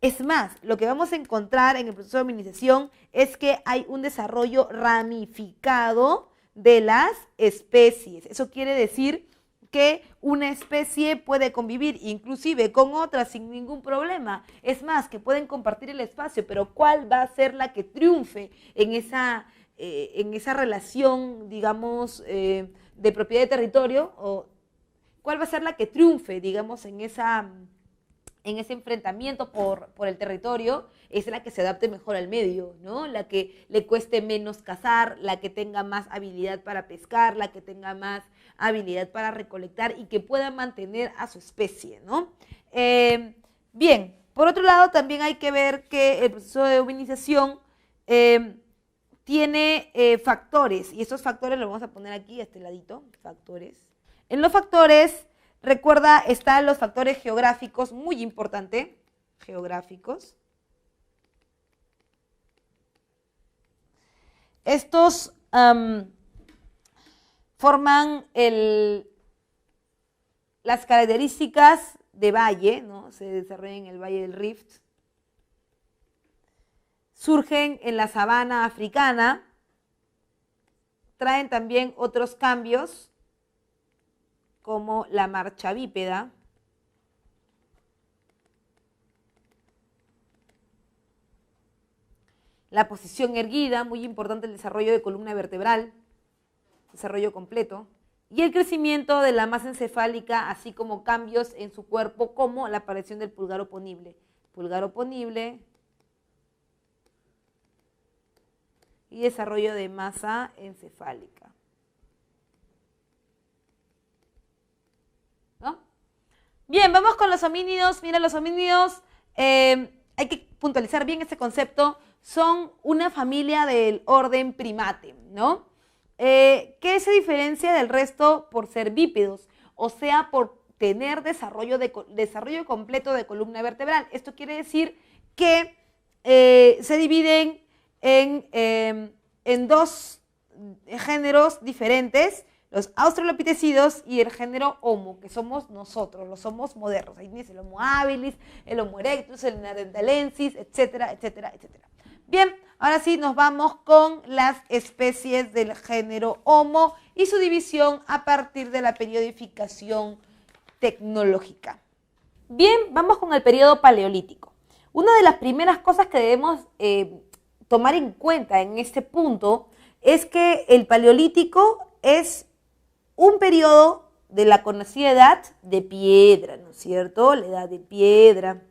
Es más, lo que vamos a encontrar en el proceso de hominización es que hay un desarrollo ramificado de las especies. Eso quiere decir que una especie puede convivir inclusive con otra sin ningún problema. Es más, que pueden compartir el espacio, pero ¿cuál va a ser la que triunfe en esa relación, digamos, de propiedad de territorio? ¿O cuál va a ser la que triunfe, digamos, en ese enfrentamiento por el territorio? Es la que se adapte mejor al medio, ¿no? La que le cueste menos cazar, la que tenga más habilidad para pescar, la que tenga más habilidad para recolectar y que pueda mantener a su especie, ¿no? Bien, por otro lado también hay que ver que el proceso de humanización tiene factores, y estos factores los vamos a poner aquí a este ladito, factores. En los factores, recuerda, están los factores geográficos, muy importante, geográficos. Estos forman las características de valle, ¿no? Se desarrollan en el Valle del Rift. Surgen en la sabana africana. Traen también otros cambios, como la marcha bípeda. La posición erguida, muy importante el desarrollo de columna vertebral, desarrollo completo, y el crecimiento de la masa encefálica, así como cambios en su cuerpo, como la aparición del pulgar oponible. Pulgar oponible y desarrollo de masa encefálica. ¿No? Bien, vamos con los homínidos. Mira, los homínidos, hay que puntualizar bien este concepto, son una familia del orden primate, ¿no? Que se diferencia del resto por ser bípedos, o sea, por tener desarrollo completo de columna vertebral. Esto quiere decir que se dividen en dos géneros diferentes, los australopitecidos y el género Homo, que somos nosotros, los Homos modernos. Ahí tienes el Homo habilis, el Homo erectus, el Neanderthalensis, etcétera, etcétera, etcétera. Bien, ahora sí nos vamos con las especies del género Homo y su división a partir de la periodificación tecnológica. Bien, vamos con el periodo paleolítico. Una de las primeras cosas que debemos tomar en cuenta en este punto es que el paleolítico es un periodo de la conocida edad de piedra, ¿no es cierto? La edad de piedra.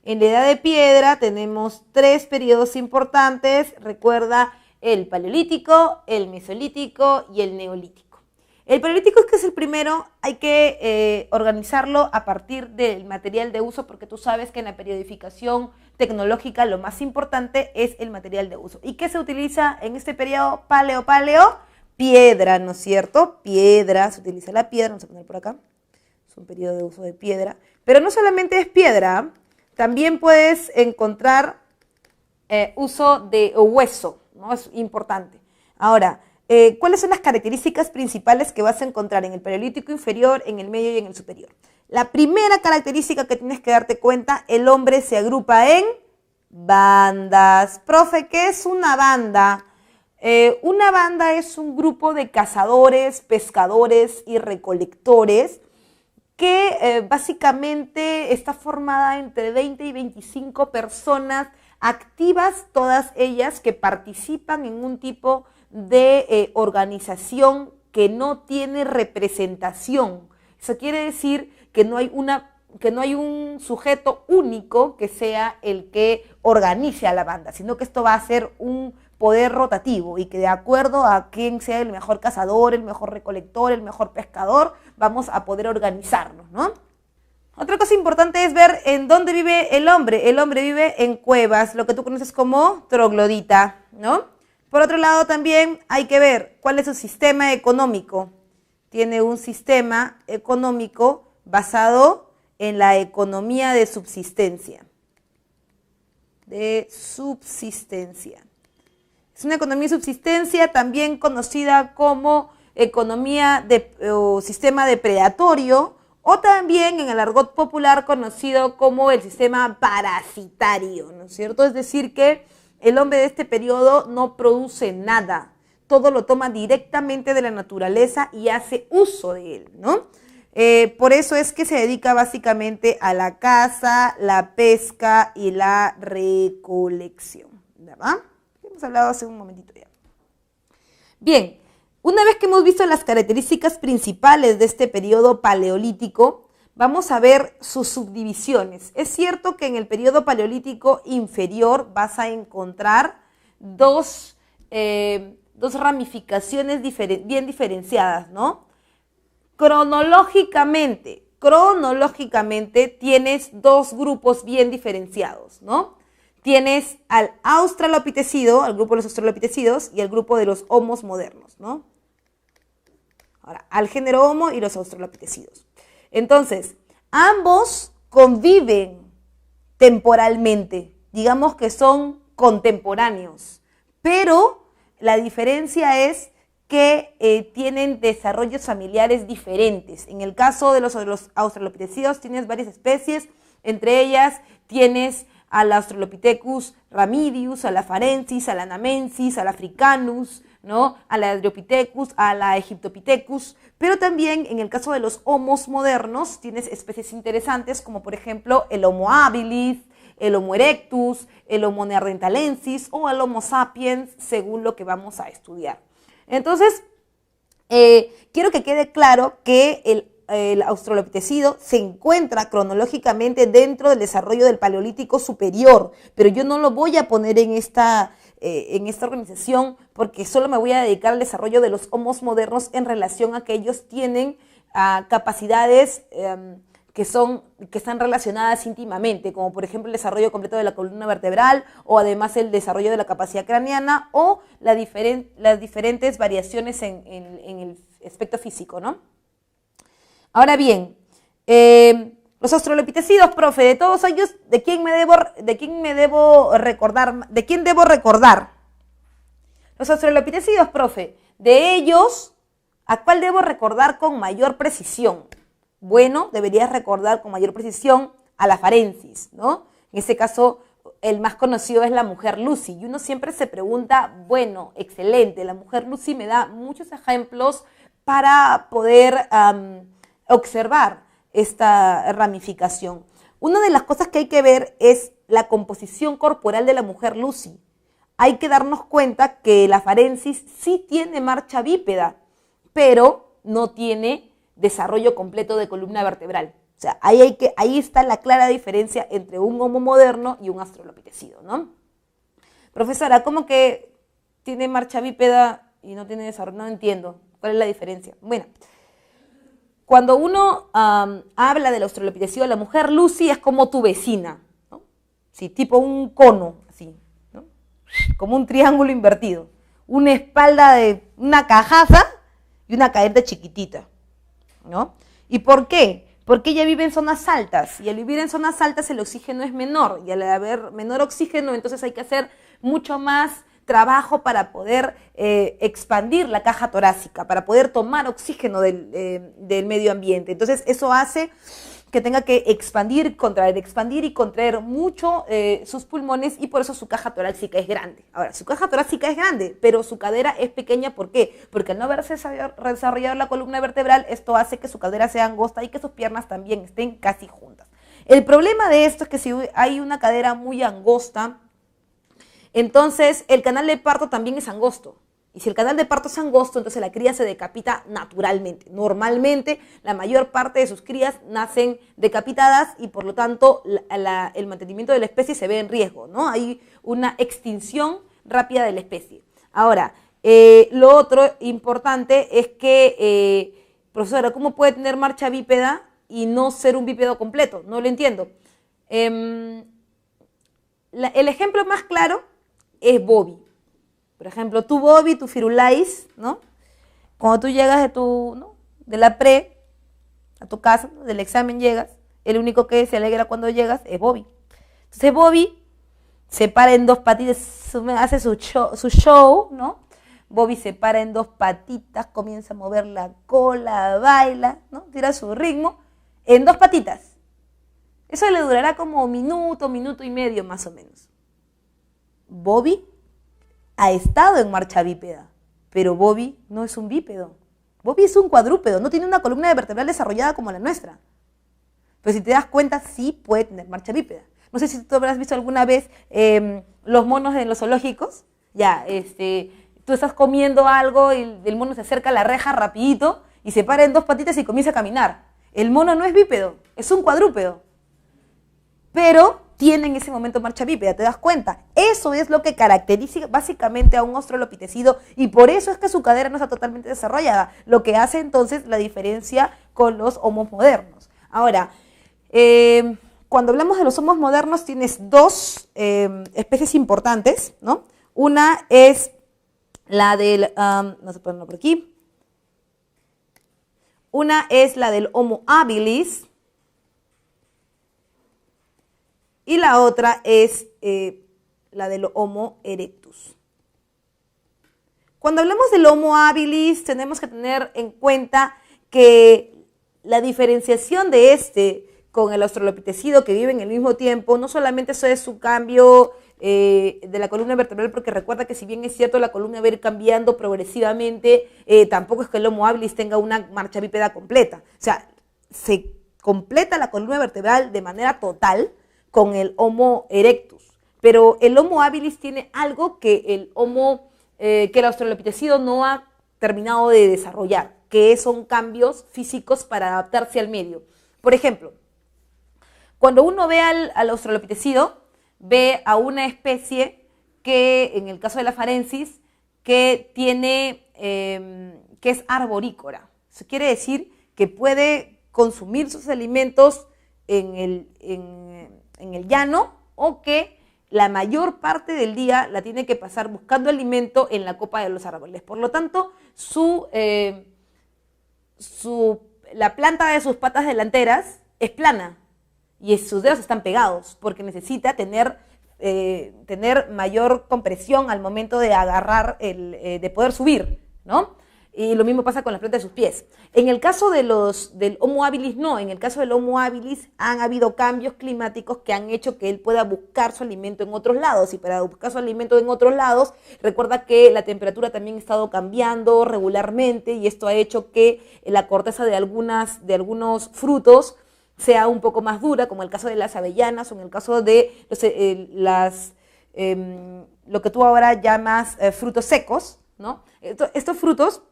En la edad de piedra tenemos tres periodos importantes, recuerda, el paleolítico, el mesolítico y el neolítico. El paleolítico es que es el primero, hay que organizarlo a partir del material de uso, porque tú sabes que en la periodificación tecnológica lo más importante es el material de uso. ¿Y qué se utiliza en este periodo paleo? Piedra, ¿no es cierto? Piedra, se utiliza la piedra, vamos a poner por acá, es un periodo de uso de piedra, pero no solamente es piedra, también puedes encontrar uso de hueso, ¿no? Es importante. Ahora, ¿cuáles son las características principales que vas a encontrar en el paleolítico inferior, en el medio y en el superior? La primera característica que tienes que darte cuenta, el hombre se agrupa en bandas. Profe, ¿qué es una banda? Una banda es un grupo de cazadores, pescadores y recolectores que básicamente está formada entre 20 y 25 personas activas, todas ellas que participan en un tipo de organización que no tiene representación. Eso quiere decir que no hay un sujeto único que sea el que organice a la banda, sino que esto va a ser un poder rotativo y que de acuerdo a quién sea el mejor cazador, el mejor recolector, el mejor pescador, vamos a poder organizarnos, ¿no? Otra cosa importante es ver en dónde vive el hombre. El hombre vive en cuevas, lo que tú conoces como troglodita, ¿no? Por otro lado también hay que ver cuál es su sistema económico. Tiene un sistema económico basado en la economía de subsistencia. Es una economía de subsistencia también conocida como economía o sistema depredatorio o también en el argot popular conocido como el sistema parasitario, ¿no es cierto? Es decir, que el hombre de este periodo no produce nada, todo lo toma directamente de la naturaleza y hace uso de él, ¿no? Por eso es que se dedica básicamente a la caza, la pesca y la recolección, ¿verdad? Hemos hablado hace un momentito ya. Bien, una vez que hemos visto las características principales de este periodo paleolítico, vamos a ver sus subdivisiones. Es cierto que en el periodo paleolítico inferior vas a encontrar dos ramificaciones bien diferenciadas, ¿no? Cronológicamente tienes dos grupos bien diferenciados, ¿no? Tienes al australopitecido, al grupo de los australopitecidos y al grupo de los homos modernos, ¿no? Ahora, al género Homo y los australopitecidos. Entonces, ambos conviven temporalmente, digamos que son contemporáneos, pero la diferencia es que tienen desarrollos familiares diferentes. En el caso de los australopitecidos tienes varias especies, entre ellas tienes al Australopithecus ramidius, a la Farensis, a la Namensis, al Africanus, ¿no? A la Adriopithecus, a la Egyptopithecus, pero también en el caso de los homos modernos tienes especies interesantes como por ejemplo el Homo habilis, el Homo erectus, el Homo neanderthalensis o el Homo sapiens, según lo que vamos a estudiar. Entonces, quiero que quede claro que el australopitecido se encuentra cronológicamente dentro del desarrollo del Paleolítico superior, pero yo no lo voy a poner en esta organización porque solo me voy a dedicar al desarrollo de los homos modernos en relación a que ellos tienen capacidades que están relacionadas íntimamente, como por ejemplo el desarrollo completo de la columna vertebral o además el desarrollo de la capacidad craneana o las diferentes variaciones en el aspecto físico, ¿no? Ahora bien, los australopitecidos, profe, de todos ellos, ¿de quién debo recordar? Los australopitecidos, profe, de ellos, ¿a cuál debo recordar con mayor precisión? Bueno, deberías recordar con mayor precisión a la Farensis, ¿no? En este caso, el más conocido es la mujer Lucy. Y uno siempre se pregunta, bueno, excelente, la mujer Lucy me da muchos ejemplos para poder observar esta ramificación. Una de las cosas que hay que ver es la composición corporal de la mujer Lucy. Hay que darnos cuenta que la Farensis sí tiene marcha bípeda, pero no tiene desarrollo completo de columna vertebral. O sea, ahí está la clara diferencia entre un homo moderno y un australopitecido, ¿no? Profesora, ¿cómo que tiene marcha bípeda y no tiene desarrollo? No entiendo. ¿Cuál es la diferencia? Bueno, cuando uno habla del australopitecido, la mujer Lucy es como tu vecina, ¿no? Sí, tipo un cono, así, ¿no? Como un triángulo invertido. Una espalda de una cajaza y una cadera chiquitita, ¿no? ¿Y por qué? Porque ella vive en zonas altas y al vivir en zonas altas el oxígeno es menor y al haber menor oxígeno entonces hay que hacer mucho más trabajo para poder expandir la caja torácica, para poder tomar oxígeno del medio ambiente. Entonces eso hace que tenga que expandir y contraer mucho sus pulmones y por eso su caja torácica es grande. Ahora, su caja torácica es grande, pero su cadera es pequeña. ¿Por qué? Porque al no haberse desarrollado la columna vertebral, esto hace que su cadera sea angosta y que sus piernas también estén casi juntas. El problema de esto es que si hay una cadera muy angosta, entonces el canal de parto también es angosto. Y si el canal de parto es angosto, entonces la cría se decapita naturalmente. Normalmente, la mayor parte de sus crías nacen decapitadas y por lo tanto el mantenimiento de la especie se ve en riesgo, ¿no? Hay una extinción rápida de la especie. Ahora, lo otro importante es que, profesora, ¿cómo puede tener marcha bípeda y no ser un bípedo completo? No lo entiendo. El ejemplo más claro es Bobby. Por ejemplo, tú Bobby, tu Firulais, ¿no? Cuando tú llegas de la pre a tu casa, ¿no? Del examen llegas, el único que se alegra cuando llegas es Bobby. Entonces Bobby se para en dos patitas, hace su show, ¿no? Bobby se para en dos patitas, comienza a mover la cola, baila, ¿no? Tira su ritmo. en 2 patitas. Eso le durará como minuto, minuto y medio más o menos. Bobby ha estado en marcha bípeda, pero Bobby no es un bípedo. Bobby es un cuadrúpedo, no tiene una columna vertebral desarrollada como la nuestra. Pero si te das cuenta, sí puede tener marcha bípeda. No sé si tú habrás visto alguna vez los monos en los zoológicos. Ya, tú estás comiendo algo y el mono se acerca a la reja rapidito y se para en 2 patitas y comienza a caminar. El mono no es bípedo, es un cuadrúpedo. Pero tiene en ese momento marcha bípeda, ¿te das cuenta? Eso es lo que caracteriza básicamente a un australopitecido y por eso es que su cadera no está totalmente desarrollada, lo que hace entonces la diferencia con los homos modernos. Ahora, cuando hablamos de los homos modernos tienes 2 especies importantes, ¿no? Una es la del, no se puede poner por aquí, una es la del Homo habilis y la otra es la del Homo erectus. Cuando hablamos del Homo habilis tenemos que tener en cuenta que la diferenciación de con el australopitecido que vive en el mismo tiempo, no solamente eso es su cambio de la columna vertebral, porque recuerda que si bien es cierto la columna va a ir cambiando progresivamente, tampoco es que el Homo habilis tenga una marcha bípeda completa. O sea, se completa la columna vertebral de manera total con el Homo erectus. Pero el Homo habilis tiene algo que el australopitecido no ha terminado de desarrollar, que son cambios físicos para adaptarse al medio. Por ejemplo, cuando uno ve al australopitecido, ve a una especie que, en el caso de la farensis, que es arborícola. Eso quiere decir que puede consumir sus alimentos en el llano o que la mayor parte del día la tiene que pasar buscando alimento en la copa de los árboles. Por lo tanto, la planta de sus patas delanteras es plana y sus dedos están pegados porque necesita tener mayor compresión al momento de agarrar, de poder subir, ¿no? Y lo mismo pasa con las plantas de sus pies. En el caso del Homo habilis, no. En el caso del Homo habilis han habido cambios climáticos que han hecho que él pueda buscar su alimento en otros lados. Y para buscar su alimento en otros lados, recuerda que la temperatura también ha estado cambiando regularmente y esto ha hecho que la corteza de algunos frutos sea un poco más dura, como el caso de las avellanas o en el caso de lo que tú ahora llamas frutos secos, ¿no? Estos frutos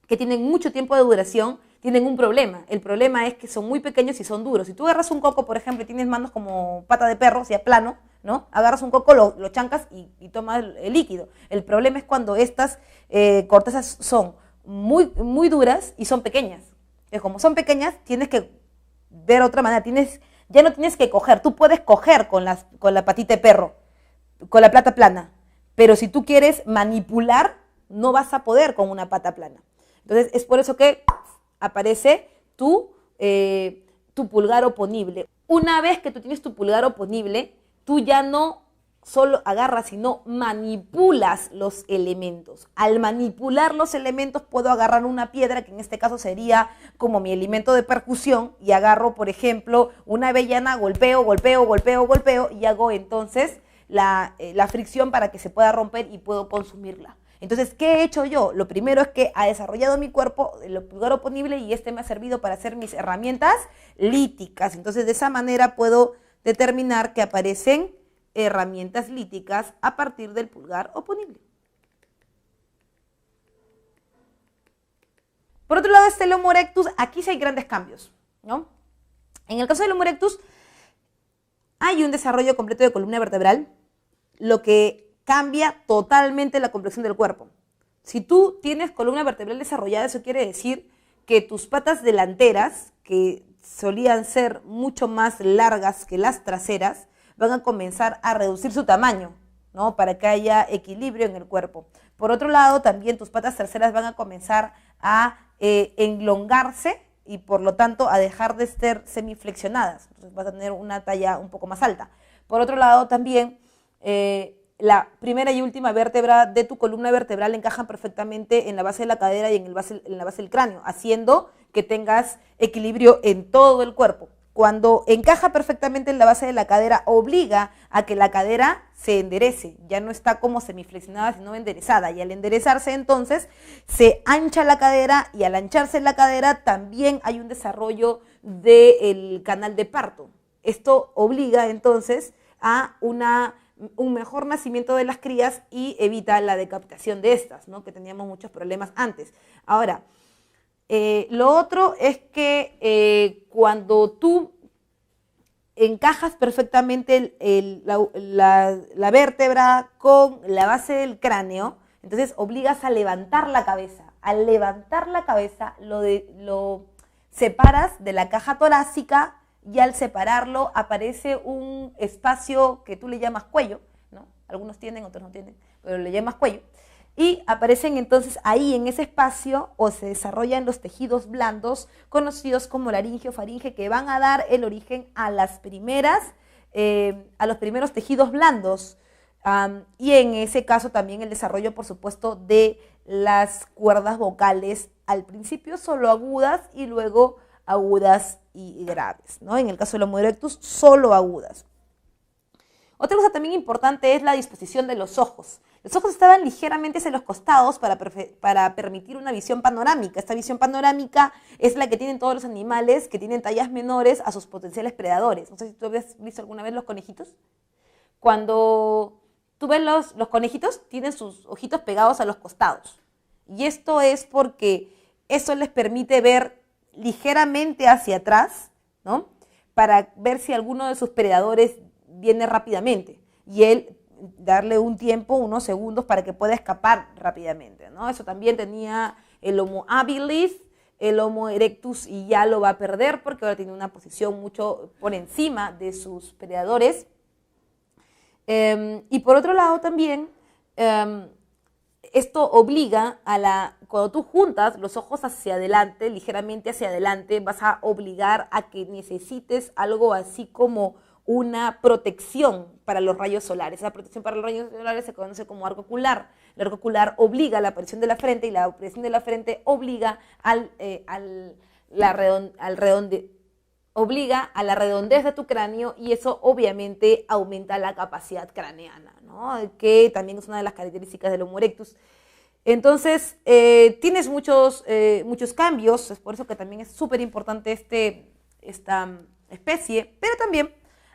que tienen mucho tiempo de duración, tienen un problema. El problema es que son muy pequeños y son duros. Si tú agarras un coco, por ejemplo, y tienes manos como pata de perro, o sea, plano, ¿no? Agarras un coco, lo chancas y tomas el líquido. El problema es cuando estas cortezas son muy, muy duras y son pequeñas. Entonces, como son pequeñas, tienes que ver otra manera. Ya no tienes que coger. Tú puedes coger con la patita de perro, con la pata plana. Pero si tú quieres manipular, no vas a poder con una pata plana. Entonces, es por eso que aparece tu pulgar oponible. Una vez que tú tienes tu pulgar oponible, tú ya no solo agarras, sino manipulas los elementos. Al manipular los elementos, puedo agarrar una piedra, que en este caso sería como mi elemento de percusión, y agarro, por ejemplo, una avellana, golpeo, golpeo, golpeo, golpeo, y hago entonces la fricción para que se pueda romper y puedo consumirla. Entonces, ¿qué he hecho yo? Lo primero es que ha desarrollado mi cuerpo el pulgar oponible y me ha servido para hacer mis herramientas líticas. Entonces, de esa manera puedo determinar que aparecen herramientas líticas a partir del pulgar oponible. Por otro lado está el Homo erectus. Aquí sí hay grandes cambios, ¿no? En el caso del Homo erectus hay un desarrollo completo de columna vertebral, lo que cambia totalmente la complexión del cuerpo. Si tú tienes columna vertebral desarrollada, eso quiere decir que tus patas delanteras, que solían ser mucho más largas que las traseras, van a comenzar a reducir su tamaño, ¿no? Para que haya equilibrio en el cuerpo. Por otro lado, también tus patas traseras van a comenzar a enlongarse y por lo tanto a dejar de ser semiflexionadas. Entonces vas a tener una talla un poco más alta. Por otro lado, también la primera y última vértebra de tu columna vertebral encajan perfectamente en la base de la cadera y en la base del cráneo, haciendo que tengas equilibrio en todo el cuerpo. Cuando encaja perfectamente en la base de la cadera, obliga a que la cadera se enderece, ya no está como semiflexionada, sino enderezada, y al enderezarse entonces se ancha la cadera, y al ancharse la cadera también hay un desarrollo del canal de parto. Esto obliga entonces a un mejor nacimiento de las crías y evita la decapitación de estas, ¿no? Que teníamos muchos problemas antes. Ahora, lo otro es que cuando tú encajas perfectamente la vértebra con la base del cráneo, entonces obligas a levantar la cabeza. Al levantar la cabeza lo separas de la caja torácica, y al separarlo aparece un espacio que tú le llamas cuello, ¿no? Algunos tienen, otros no tienen, pero le llamas cuello. Y aparecen entonces ahí en ese espacio o se desarrollan los tejidos blandos conocidos como laringe o faringe, que van a dar el origen a los primeros tejidos blandos. Y en ese caso también el desarrollo, por supuesto, de las cuerdas vocales, al principio solo agudas y luego agudas y graves, ¿no? En el caso del Homo erectus, solo agudas. Otra cosa también importante es la disposición de los ojos. Los ojos estaban ligeramente hacia los costados para permitir una visión panorámica. Esta visión panorámica es la que tienen todos los animales que tienen tallas menores a sus potenciales predadores. No sé si tú habías visto alguna vez los conejitos. Cuando tú ves los conejitos, tienen sus ojitos pegados a los costados. Y esto es porque eso les permite ver ligeramente hacia atrás, ¿no? Para ver si alguno de sus predadores viene rápidamente, y él darle un tiempo, unos segundos, para que pueda escapar rápidamente, ¿no? Eso también tenía el Homo habilis, el Homo erectus, y ya lo va a perder porque ahora tiene una posición mucho por encima de sus predadores. Y por otro lado también, esto obliga cuando tú juntas los ojos hacia adelante, ligeramente hacia adelante, vas a obligar a que necesites algo así como una protección para los rayos solares. Esa protección para los rayos solares se conoce como arco ocular. El arco ocular obliga a la presión de la frente, y la presión de la frente obliga obliga a la redondez de tu cráneo, y eso obviamente aumenta la capacidad craneana, ¿no? Que también es una de las características del Homo erectus. Entonces, tienes muchos cambios, es por eso que también es súper importante esta especie, pero también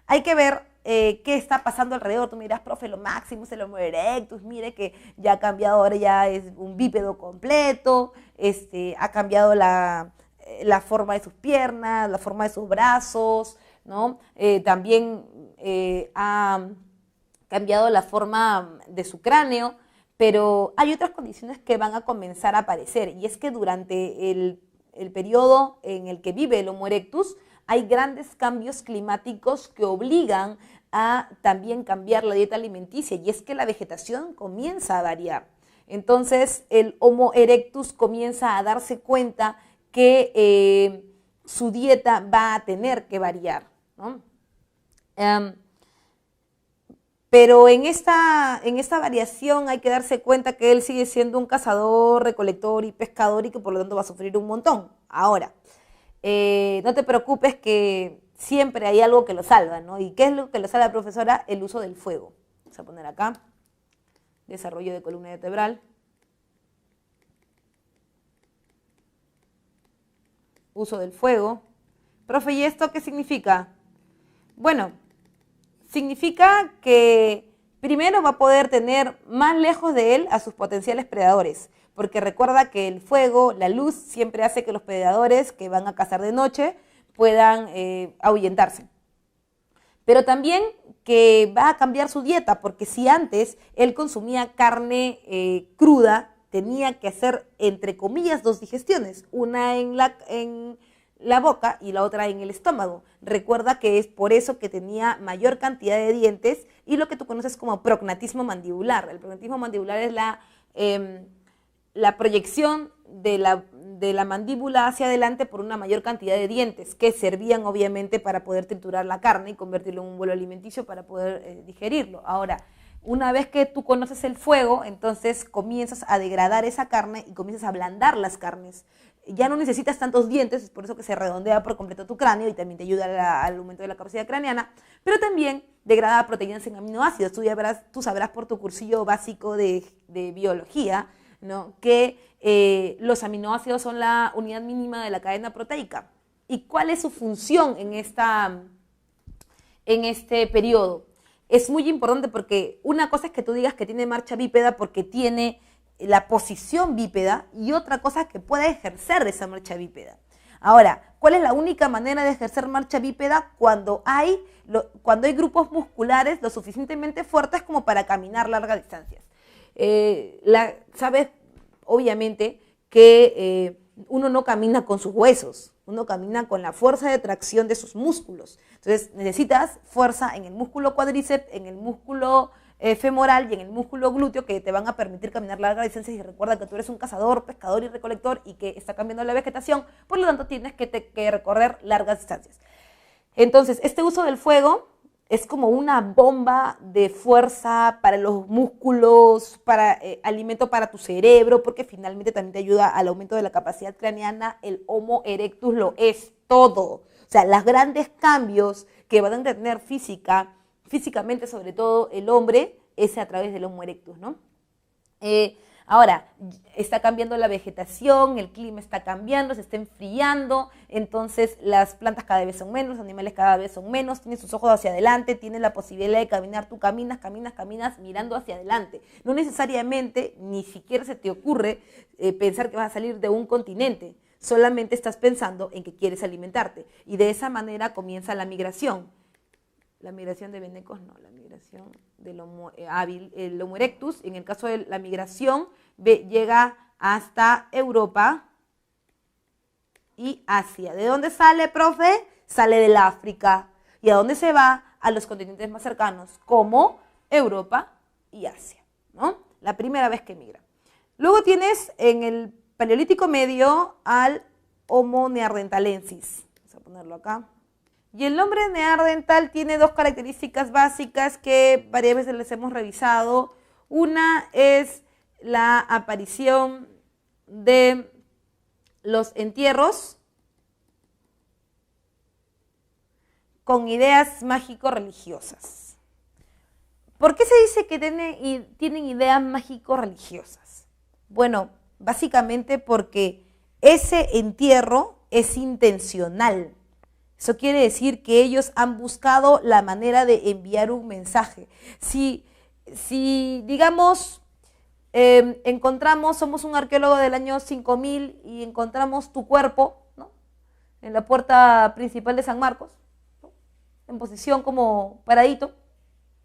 hay que ver qué está pasando alrededor. Tú miras, profe, lo máximo es el Homo erectus, mire que ya ha cambiado, ahora ya es un bípedo completo, ha cambiado la forma de sus piernas, la forma de sus brazos, ¿no? También ha cambiado la forma de su cráneo, pero hay otras condiciones que van a comenzar a aparecer, y es que durante el periodo en el que vive el Homo erectus hay grandes cambios climáticos que obligan a también cambiar la dieta alimenticia, y es que la vegetación comienza a variar. Entonces el Homo erectus comienza a darse cuenta que su dieta va a tener que variar, ¿no? Pero en esta variación hay que darse cuenta que él sigue siendo un cazador, recolector y pescador, y que por lo tanto va a sufrir un montón. Ahora, no te preocupes, que siempre hay algo que lo salva, ¿no? ¿Y qué es lo que lo salva, profesora? El uso del fuego. Vamos a poner acá, desarrollo de columna vertebral. Uso del fuego. Profe, ¿y esto qué significa? Bueno, significa que primero va a poder tener más lejos de él a sus potenciales predadores, porque recuerda que el fuego, la luz, siempre hace que los predadores que van a cazar de noche puedan ahuyentarse. Pero también que va a cambiar su dieta, porque si antes él consumía carne cruda, tenía que hacer, entre comillas, 2 digestiones, una en la boca y la otra en el estómago. Recuerda que es por eso que tenía mayor cantidad de dientes y lo que tú conoces como prognatismo mandibular. El prognatismo mandibular es la proyección de la mandíbula hacia adelante por una mayor cantidad de dientes, que servían obviamente para poder triturar la carne y convertirlo en un vuelo alimenticio para poder digerirlo. Ahora, Una vez que tú conoces el fuego, entonces comienzas a degradar esa carne y comienzas a ablandar las carnes. Ya no necesitas tantos dientes, es por eso que se redondea por completo tu cráneo y también te ayuda al aumento de la capacidad craneana, pero también degrada proteínas en aminoácidos. Tú sabrás por tu cursillo básico de biología, ¿no?, que los aminoácidos son la unidad mínima de la cadena proteica. ¿Y cuál es su función en este periodo? Es muy importante porque una cosa es que tú digas que tiene marcha bípeda porque tiene la posición bípeda y otra cosa es que puede ejercer esa marcha bípeda. Ahora, ¿cuál es la única manera de ejercer marcha bípeda? Cuando hay grupos musculares lo suficientemente fuertes como para caminar largas distancias. Sabes, obviamente, que uno no camina con sus huesos, uno camina con la fuerza de tracción de sus músculos. Entonces necesitas fuerza en el músculo cuádriceps, en el músculo femoral y en el músculo glúteo que te van a permitir caminar largas distancias. Y recuerda que tú eres un cazador, pescador y recolector y que está cambiando la vegetación, por lo tanto tienes que recorrer largas distancias. Entonces, este uso del fuego es como una bomba de fuerza para los músculos, para alimento para tu cerebro, porque finalmente también te ayuda al aumento de la capacidad craneana. El Homo erectus lo es todo. O sea, los grandes cambios que van a tener físicamente, sobre todo el hombre, es a través del Homo erectus, ¿no? Ahora, está cambiando la vegetación, el clima está cambiando, se está enfriando, entonces las plantas cada vez son menos, los animales cada vez son menos, tienes tus ojos hacia adelante, tienes la posibilidad de caminar, tú caminas mirando hacia adelante. No necesariamente, ni siquiera se te ocurre pensar que vas a salir de un continente, solamente estás pensando en que quieres alimentarte. Y de esa manera comienza la migración. La migración de venecos, no, la migración del el Homo erectus. En el caso de la migración, llega hasta Europa y Asia. ¿De dónde sale, profe? Sale del África. ¿Y a dónde se va? A los continentes más cercanos, como Europa y Asia, ¿no? La primera vez que migra. Luego tienes en el Paleolítico Medio al Homo neanderthalensis. Vamos a ponerlo acá. Y el hombre neandertal tiene dos características básicas que varias veces les hemos revisado. Una es la aparición de los entierros con ideas mágico-religiosas. ¿Por qué se dice que tienen ideas mágico-religiosas? Bueno, básicamente porque ese entierro es intencional. Eso quiere decir que ellos han buscado la manera de enviar un mensaje. Si digamos, somos un arqueólogo del año 5000 y encontramos tu cuerpo, ¿no?, en la puerta principal de San Marcos, ¿no?, en posición como paradito,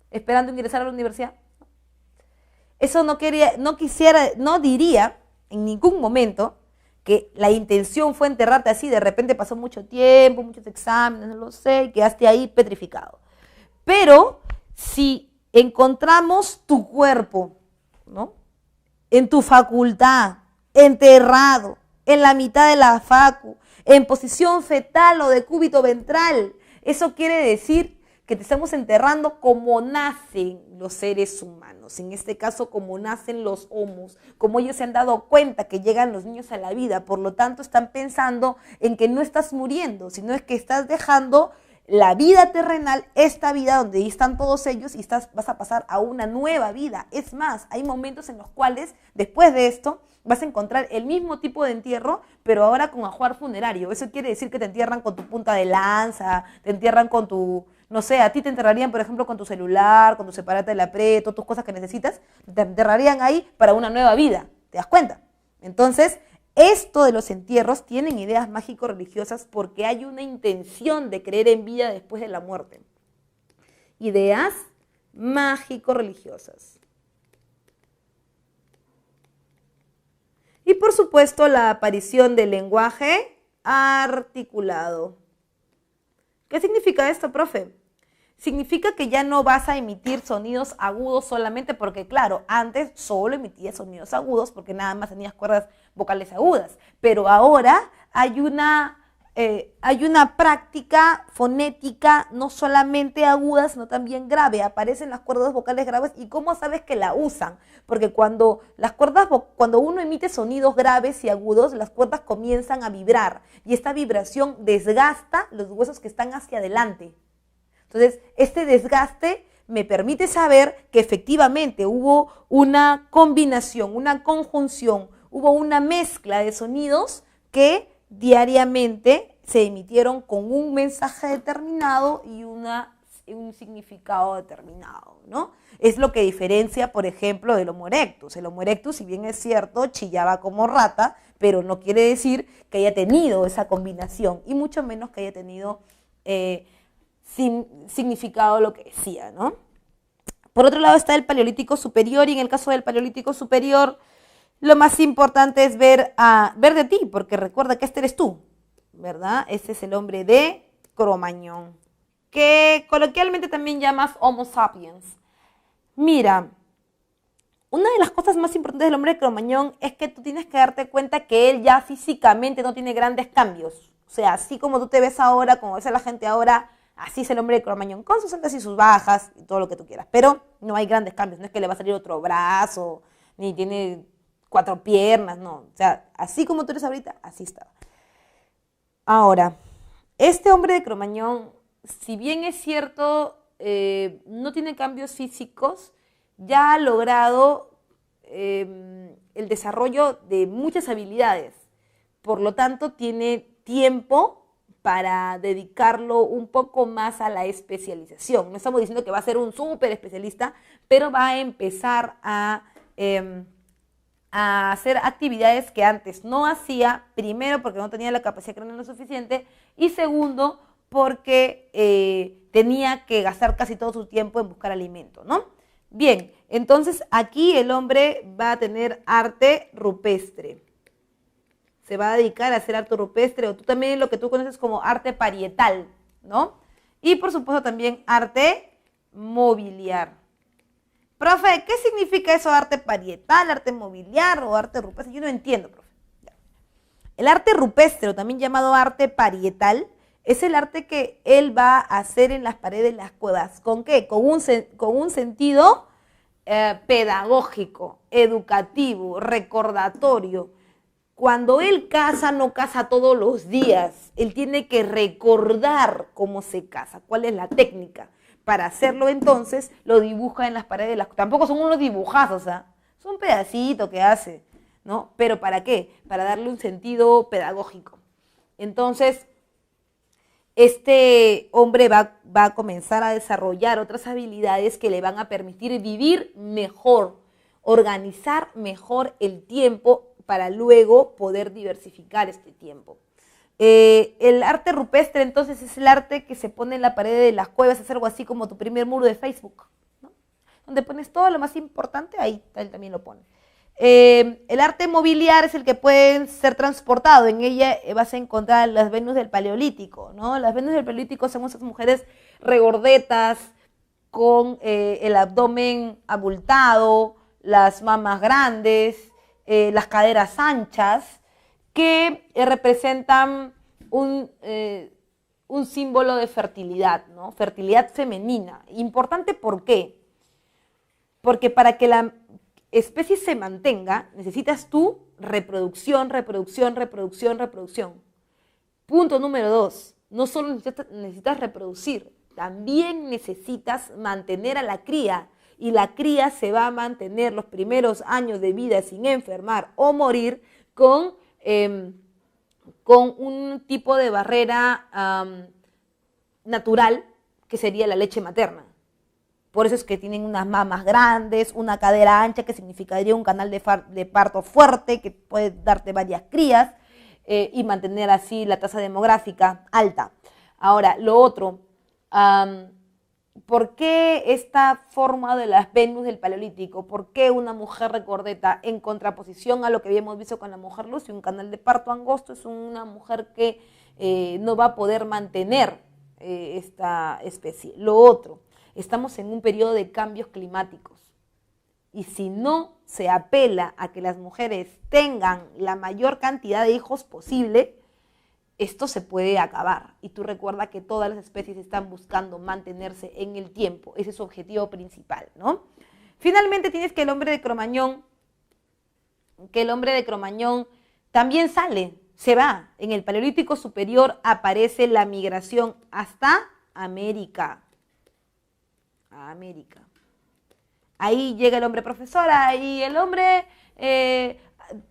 esperando ingresar a la universidad, ¿no? Eso no diría en ningún momento que la intención fue enterrarte así, de repente pasó mucho tiempo, muchos exámenes, no lo sé, y quedaste ahí petrificado. Pero si encontramos tu cuerpo, ¿no?, en tu facultad, enterrado, en la mitad de la facu, en posición fetal o de cúbito ventral, eso quiere decir que te estamos enterrando como nacen los seres humanos, en este caso como nacen los homos, como ellos se han dado cuenta que llegan los niños a la vida, por lo tanto están pensando en que no estás muriendo, sino es que estás dejando la vida terrenal, esta vida donde están todos ellos y vas a pasar a una nueva vida. Es más, hay momentos en los cuales después de esto vas a encontrar el mismo tipo de entierro, pero ahora con ajuar funerario. Eso quiere decir que te entierran con tu punta de lanza, te entierran con tu, no sé, a ti te enterrarían, por ejemplo, con tu celular, con tu separata de la pre, todas tus cosas que necesitas, te enterrarían ahí para una nueva vida. ¿Te das cuenta? Entonces, esto de los entierros tienen ideas mágico-religiosas porque hay una intención de creer en vida después de la muerte. Ideas mágico-religiosas. Y por supuesto la aparición del lenguaje articulado. ¿Qué significa esto, profe? Significa que ya no vas a emitir sonidos agudos solamente porque, claro, antes solo emitías sonidos agudos porque nada más tenías cuerdas vocales agudas. Pero ahora hay una hay una práctica fonética no solamente aguda, sino también grave. Aparecen las cuerdas vocales graves. ¿Y cómo sabes que la usan? Porque cuando uno emite sonidos graves y agudos, las cuerdas comienzan a vibrar. Y esta vibración desgasta los huesos que están hacia adelante. Entonces, este desgaste me permite saber que efectivamente hubo una combinación, una conjunción, hubo una mezcla de sonidos que diariamente se emitieron con un mensaje determinado y un significado determinado, ¿no? Es lo que diferencia, por ejemplo, del Homo erectus. El Homo erectus, si bien es cierto, chillaba como rata, pero no quiere decir que haya tenido esa combinación, y mucho menos que haya tenido significado lo que decía, ¿no? Por otro lado está el Paleolítico Superior, y en el caso del Paleolítico Superior, lo más importante es ver de ti, porque recuerda que este eres tú, ¿verdad? Ese es el hombre de Cro-Magnon, que coloquialmente también llamas Homo sapiens. Mira, una de las cosas más importantes del hombre de Cro-Magnon es que tú tienes que darte cuenta que él ya físicamente no tiene grandes cambios. O sea, así como tú te ves ahora, como ves a la gente ahora, así es el hombre de Cro-Magnon, con sus altas y sus bajas y todo lo que tú quieras. Pero no hay grandes cambios, no es que le va a salir otro brazo, ni tiene 4 piernas, no. O sea, así como tú eres ahorita, así está. Ahora, este hombre de Cro-Magnon, si bien es cierto, no tiene cambios físicos, ya ha logrado el desarrollo de muchas habilidades. Por lo tanto, tiene tiempo para dedicarlo un poco más a la especialización. No estamos diciendo que va a ser un súper especialista, pero va a empezar a hacer actividades que antes no hacía, primero porque no tenía la capacidad craneal lo suficiente, y segundo porque tenía que gastar casi todo su tiempo en buscar alimento, ¿no? Bien, entonces aquí el hombre va a tener arte rupestre. Se va a dedicar a hacer arte rupestre, o tú también lo que tú conoces como arte parietal, ¿no? Y por supuesto también arte mobiliar. Profe, ¿qué significa eso, arte parietal, arte mobiliar o arte rupestre? Yo no entiendo, profe. El arte rupestre, o también llamado arte parietal, es el arte que él va a hacer en las paredes de las cuevas. ¿Con qué? Con un sentido pedagógico, educativo, recordatorio. Cuando él caza, no caza todos los días. Él tiene que recordar cómo se caza, cuál es la técnica. Para hacerlo, entonces, lo dibuja en las paredes de las... Tampoco son unos dibujazos, ¿ah? Son un pedacito que hace, ¿no? ¿Pero para qué? Para darle un sentido pedagógico. Entonces, este hombre va a comenzar a desarrollar otras habilidades que le van a permitir vivir mejor, organizar mejor el tiempo para luego poder diversificar este tiempo. El arte rupestre, entonces, es el arte que se pone en la pared de las cuevas, es algo así como tu primer muro de Facebook, ¿no? Donde pones todo lo más importante, ahí él también lo pone. El arte mobiliar es el que puede ser transportado. En ella vas a encontrar las Venus del Paleolítico, ¿no? Las Venus del Paleolítico son esas mujeres regordetas, con el abdomen abultado, las mamas grandes, las caderas anchas, que representan un símbolo de fertilidad, ¿no? Fertilidad femenina. Importante, ¿por qué? Porque para que la especie se mantenga, necesitas tú reproducción, reproducción, reproducción, reproducción. Punto número 2, no solo necesitas reproducir, también necesitas mantener a la cría, y la cría se va a mantener los primeros años de vida sin enfermar o morir con un tipo de barrera natural, que sería la leche materna. Por eso es que tienen unas mamas grandes, una cadera ancha, que significaría un canal de parto fuerte, que puede darte varias crías y mantener así la tasa demográfica alta. Ahora, lo otro, ¿por qué esta forma de las Venus del Paleolítico? ¿Por qué una mujer recordeta, en contraposición a lo que habíamos visto con la mujer Lucy? Un canal de parto angosto es una mujer que no va a poder mantener esta especie. Lo otro, estamos en un periodo de cambios climáticos, y si no se apela a que las mujeres tengan la mayor cantidad de hijos posible, esto se puede acabar. Y tú recuerda que todas las especies están buscando mantenerse en el tiempo. Ese es su objetivo principal, ¿no? Finalmente tienes que el hombre de Cromañón también se va. En el Paleolítico Superior aparece la migración hasta América. A América. Ahí llega el hombre profesora y el hombre,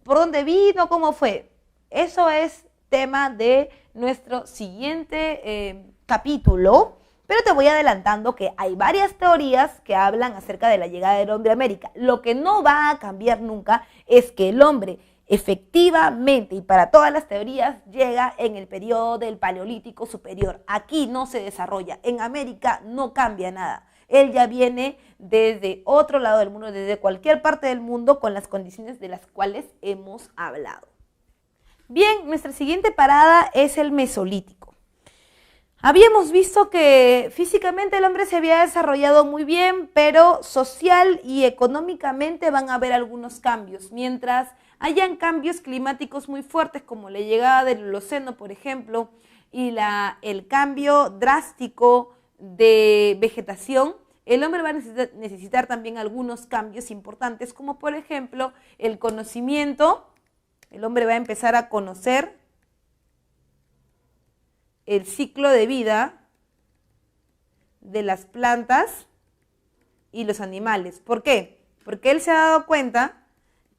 ¿por dónde vino? ¿Cómo fue? Eso es tema de nuestro siguiente capítulo, pero te voy adelantando que hay varias teorías que hablan acerca de la llegada del hombre a América. Lo que no va a cambiar nunca es que el hombre efectivamente y para todas las teorías llega en el periodo del Paleolítico Superior. Aquí no se desarrolla, en América no cambia nada. Él ya viene desde otro lado del mundo, desde cualquier parte del mundo, con las condiciones de las cuales hemos hablado. Bien, nuestra siguiente parada es el Mesolítico. Habíamos visto que físicamente el hombre se había desarrollado muy bien, pero social y económicamente van a haber algunos cambios. Mientras hayan cambios climáticos muy fuertes, como la llegada del Holoceno, por ejemplo, y el cambio drástico de vegetación, el hombre va a necesitar también algunos cambios importantes, como por ejemplo el conocimiento. El hombre va a empezar a conocer el ciclo de vida de las plantas y los animales. ¿Por qué? Porque él se ha dado cuenta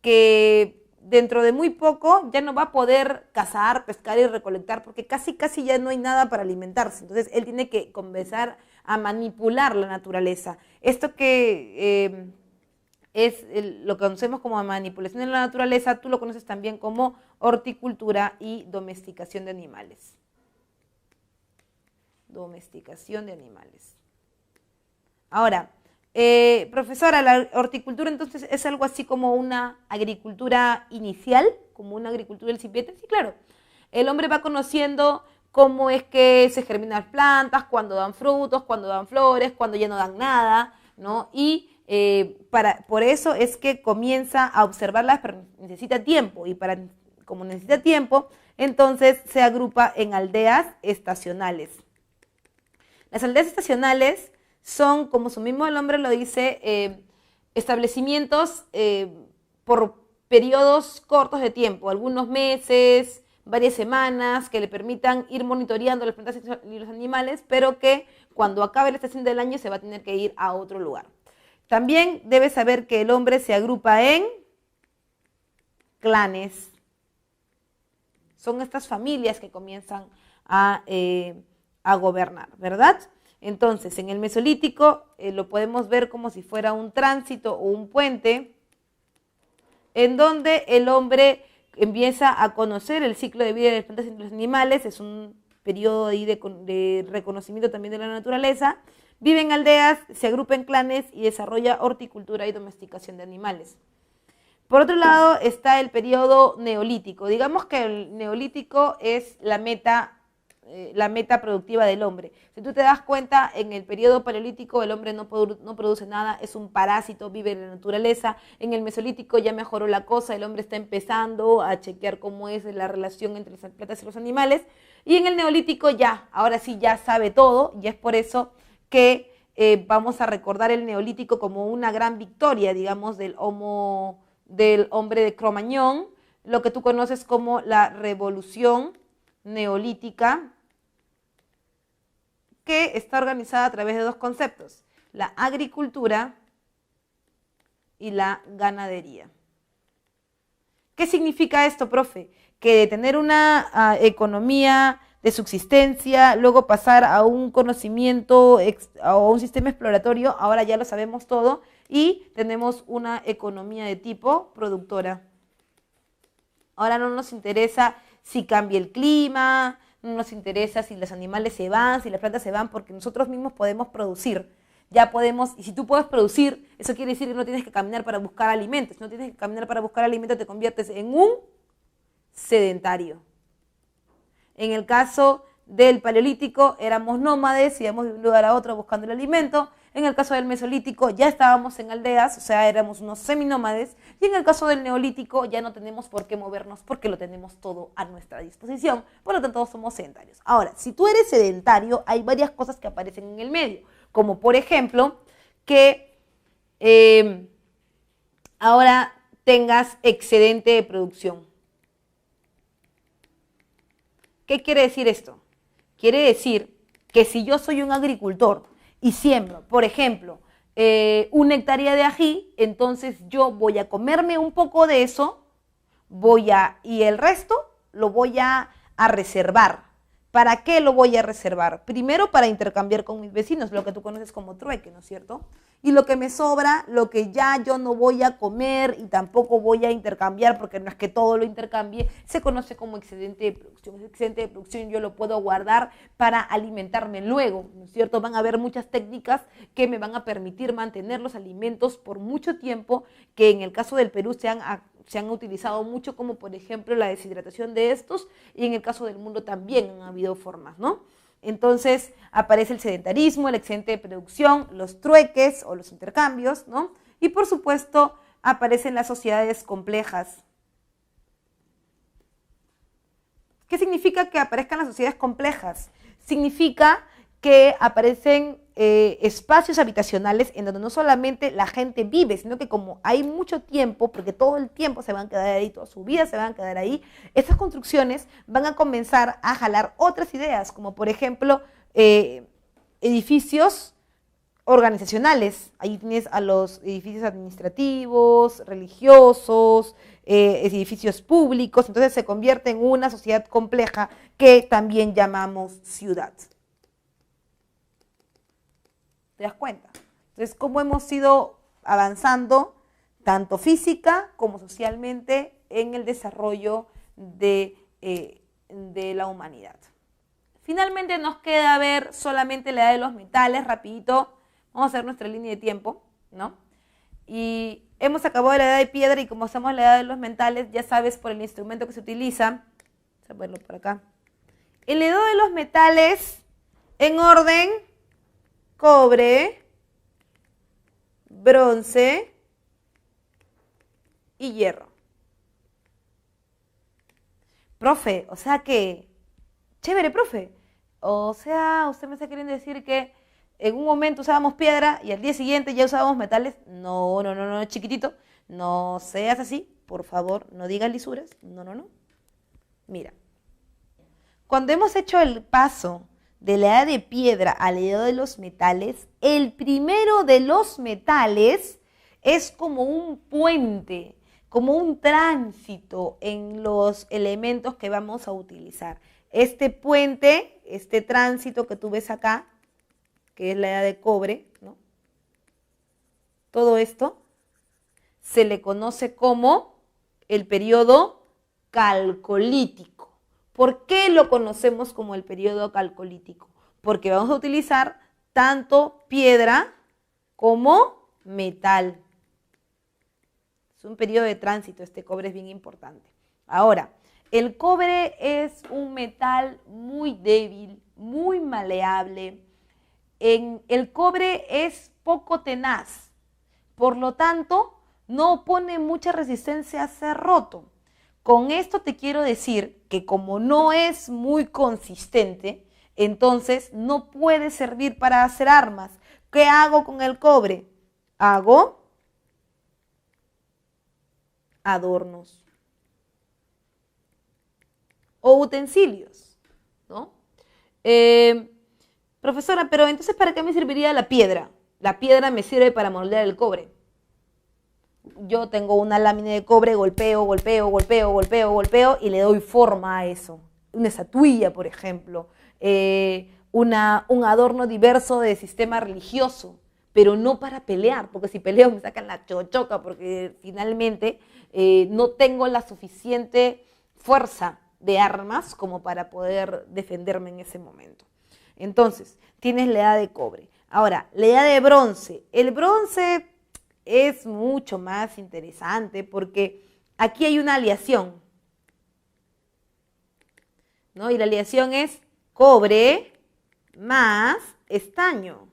que dentro de muy poco ya no va a poder cazar, pescar y recolectar, porque casi ya no hay nada para alimentarse. Entonces él tiene que comenzar a manipular la naturaleza. Esto que lo que conocemos como manipulación de la naturaleza, tú lo conoces también como horticultura y domesticación de animales. Domesticación de animales. Ahora, profesora, la horticultura entonces es algo así como una agricultura inicial, como una agricultura incipiente. Sí, claro. El hombre va conociendo cómo es que se germinan las plantas, cuándo dan frutos, cuándo dan flores, cuándo ya no dan nada, ¿no? Y por eso es que comienza a observarlas, pero necesita tiempo. Y como necesita tiempo, entonces se agrupa en aldeas estacionales. Las aldeas estacionales son, como su mismo nombre lo dice, establecimientos por periodos cortos de tiempo, algunos meses, varias semanas, que le permitan ir monitoreando las plantas y los animales, pero que cuando acabe la estación del año se va a tener que ir a otro lugar. También debes saber que el hombre se agrupa en clanes. Son estas familias que comienzan a gobernar, ¿verdad? Entonces, en el Mesolítico lo podemos ver como si fuera un tránsito o un puente en donde el hombre empieza a conocer el ciclo de vida de las plantas y los animales. Es un periodo ahí de reconocimiento también de la naturaleza. Vive en aldeas, se agrupa en clanes y desarrolla horticultura y domesticación de animales. Por otro lado está el periodo neolítico. Digamos que el neolítico es la meta productiva del hombre. Si tú te das cuenta, en el periodo paleolítico el hombre no produce nada, es un parásito, vive en la naturaleza. En el mesolítico ya mejoró la cosa, el hombre está empezando a chequear cómo es la relación entre las plantas y los animales. Y en el neolítico ahora sí ya sabe todo, y es por eso que vamos a recordar el neolítico como una gran victoria, digamos, del hombre de Cromañón, lo que tú conoces como la revolución neolítica, que está organizada a través de dos conceptos: la agricultura y la ganadería. ¿Qué significa esto, profe? Que de tener una economía de subsistencia, luego pasar a un conocimiento, a un sistema exploratorio, ahora ya lo sabemos todo, y tenemos una economía de tipo productora. Ahora no nos interesa si cambia el clima, no nos interesa si los animales se van, si las plantas se van, porque nosotros mismos podemos producir. Ya podemos, y si tú puedes producir, eso quiere decir que no tienes que caminar para buscar alimentos. Si no tienes que caminar para buscar alimentos, te conviertes en un sedentario. En el caso del Paleolítico éramos nómades, íbamos de un lugar a otro buscando el alimento. En el caso del Mesolítico ya estábamos en aldeas, o sea, éramos unos seminómades, y en el caso del Neolítico ya no tenemos por qué movernos porque lo tenemos todo a nuestra disposición, por lo tanto somos sedentarios. Ahora, si tú eres sedentario, hay varias cosas que aparecen en el medio, como por ejemplo que ahora tengas excedente de producción. ¿Qué quiere decir esto? Quiere decir que si yo soy un agricultor y siembro, por ejemplo, una hectárea de ají, entonces yo voy a comerme un poco de eso, y el resto lo voy a reservar. ¿Para qué lo voy a reservar? Primero, para intercambiar con mis vecinos, lo que tú conoces como trueque, ¿no es cierto? Y lo que me sobra, lo que ya yo no voy a comer y tampoco voy a intercambiar, porque no es que todo lo intercambie, se conoce como excedente de producción. Ese excedente de producción yo lo puedo guardar para alimentarme luego, ¿no es cierto? Van a haber muchas técnicas que me van a permitir mantener los alimentos por mucho tiempo, que en el caso del Perú se han utilizado mucho, como por ejemplo la deshidratación de estos, y en el caso del mundo también han habido formas, ¿no? Entonces aparece el sedentarismo, el excedente de producción, los trueques o los intercambios, ¿no? Y por supuesto aparecen las sociedades complejas. ¿Qué significa que aparezcan las sociedades complejas? Significa que aparecen espacios habitacionales en donde no solamente la gente vive, sino que como hay mucho tiempo, porque todo el tiempo se van a quedar ahí, toda su vida se van a quedar ahí, estas construcciones van a comenzar a jalar otras ideas, como por ejemplo edificios organizacionales. Ahí tienes a los edificios administrativos, religiosos, edificios públicos, entonces se convierte en una sociedad compleja que también llamamos ciudad. ¿Te das cuenta? Entonces, cómo hemos ido avanzando, tanto física como socialmente, en el desarrollo de la humanidad. Finalmente nos queda ver solamente la edad de los metales, rapidito. Vamos a hacer nuestra línea de tiempo, ¿no? Y hemos acabado la edad de piedra y como hacemos la edad de los metales, ya sabes por el instrumento que se utiliza. Vamos a ponerlo por acá. En la edad de los metales, en orden: cobre, bronce y hierro. Profe, o sea que, chévere, profe. O sea, usted me está queriendo decir que en un momento usábamos piedra y al día siguiente ya usábamos metales. No, no, no, no, chiquitito. No seas así, por favor, no digas lisuras. No, no, no. Mira, cuando hemos hecho el paso de la edad de piedra a la edad de los metales, el primero de los metales es como un puente, como un tránsito en los elementos que vamos a utilizar. Este puente, este tránsito que tú ves acá, que es la edad de cobre, ¿no? Todo esto se le conoce como el periodo calcolítico. ¿Por qué lo conocemos como el periodo calcolítico? Porque vamos a utilizar tanto piedra como metal. Es un periodo de tránsito, este cobre es bien importante. Ahora, el cobre es un metal muy débil, muy maleable. El cobre es poco tenaz, por lo tanto, no opone mucha resistencia a ser roto. Con esto te quiero decir que como no es muy consistente, entonces no puede servir para hacer armas. ¿Qué hago con el cobre? Hago adornos o utensilios, ¿no? Profesora, pero entonces ¿para qué me serviría la piedra? La piedra me sirve para moldear el cobre. Yo tengo una lámina de cobre, golpeo, golpeo, golpeo, golpeo, golpeo y le doy forma a eso. Una estatuilla, por ejemplo, un adorno diverso de sistema religioso, pero no para pelear, porque si peleo me sacan la chochoca, porque finalmente no tengo la suficiente fuerza de armas como para poder defenderme en ese momento. Entonces, tienes la edad de cobre. Ahora, la edad de bronce. El bronce es mucho más interesante porque aquí hay una aleación, ¿no? Y la aleación es cobre más estaño.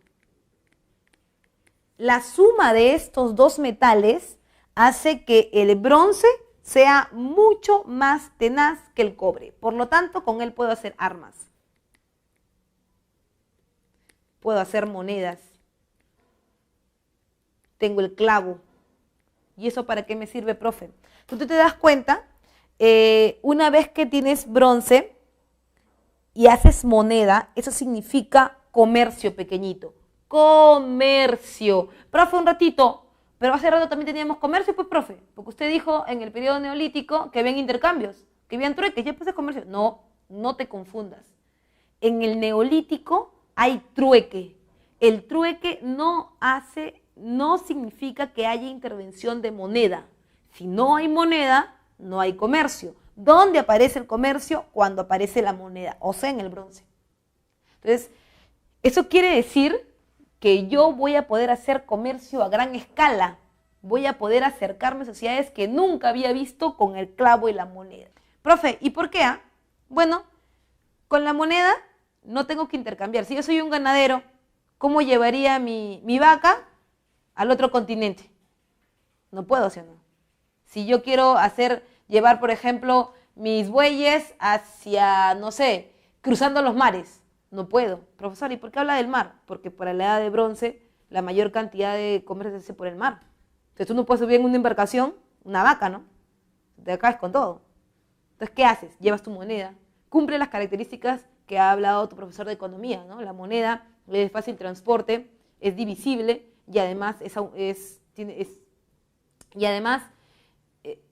la suma de estos dos metales hace que el bronce sea mucho más tenaz que el cobre. Por lo tanto, con él puedo hacer armas. Puedo hacer monedas. Tengo el clavo. ¿Y eso para qué me sirve, profe? Tú te das cuenta, una vez que tienes bronce y haces moneda, eso significa comercio pequeñito. Comercio. Profe, un ratito, pero hace rato también teníamos comercio, pues, profe, porque usted dijo en el periodo neolítico que habían intercambios, que habían trueques, ya pues es comercio. No, no te confundas. En el neolítico hay trueque. El trueque no significa que haya intervención de moneda. Si no hay moneda, no hay comercio. ¿Dónde aparece el comercio? Cuando aparece la moneda, o sea, en el bronce. Entonces, eso quiere decir que yo voy a poder hacer comercio a gran escala. Voy a poder acercarme a sociedades que nunca había visto con el clavo y la moneda. Profe, ¿y por qué? Bueno, con la moneda no tengo que intercambiar. Si yo soy un ganadero, ¿cómo llevaría mi vaca al otro continente? No puedo, ¿sí o no? Si yo quiero llevar, por ejemplo, mis bueyes hacia, no sé, cruzando los mares, no puedo. Profesor, ¿y por qué habla del mar? Porque para la edad de bronce, la mayor cantidad de comercio se hace por el mar. Entonces tú no puedes subir en una embarcación una vaca, ¿no? Te acabas con todo. Entonces, ¿qué haces? Llevas tu moneda. Cumple las características que ha hablado tu profesor de economía, ¿no? La moneda es de fácil transporte, es divisible y además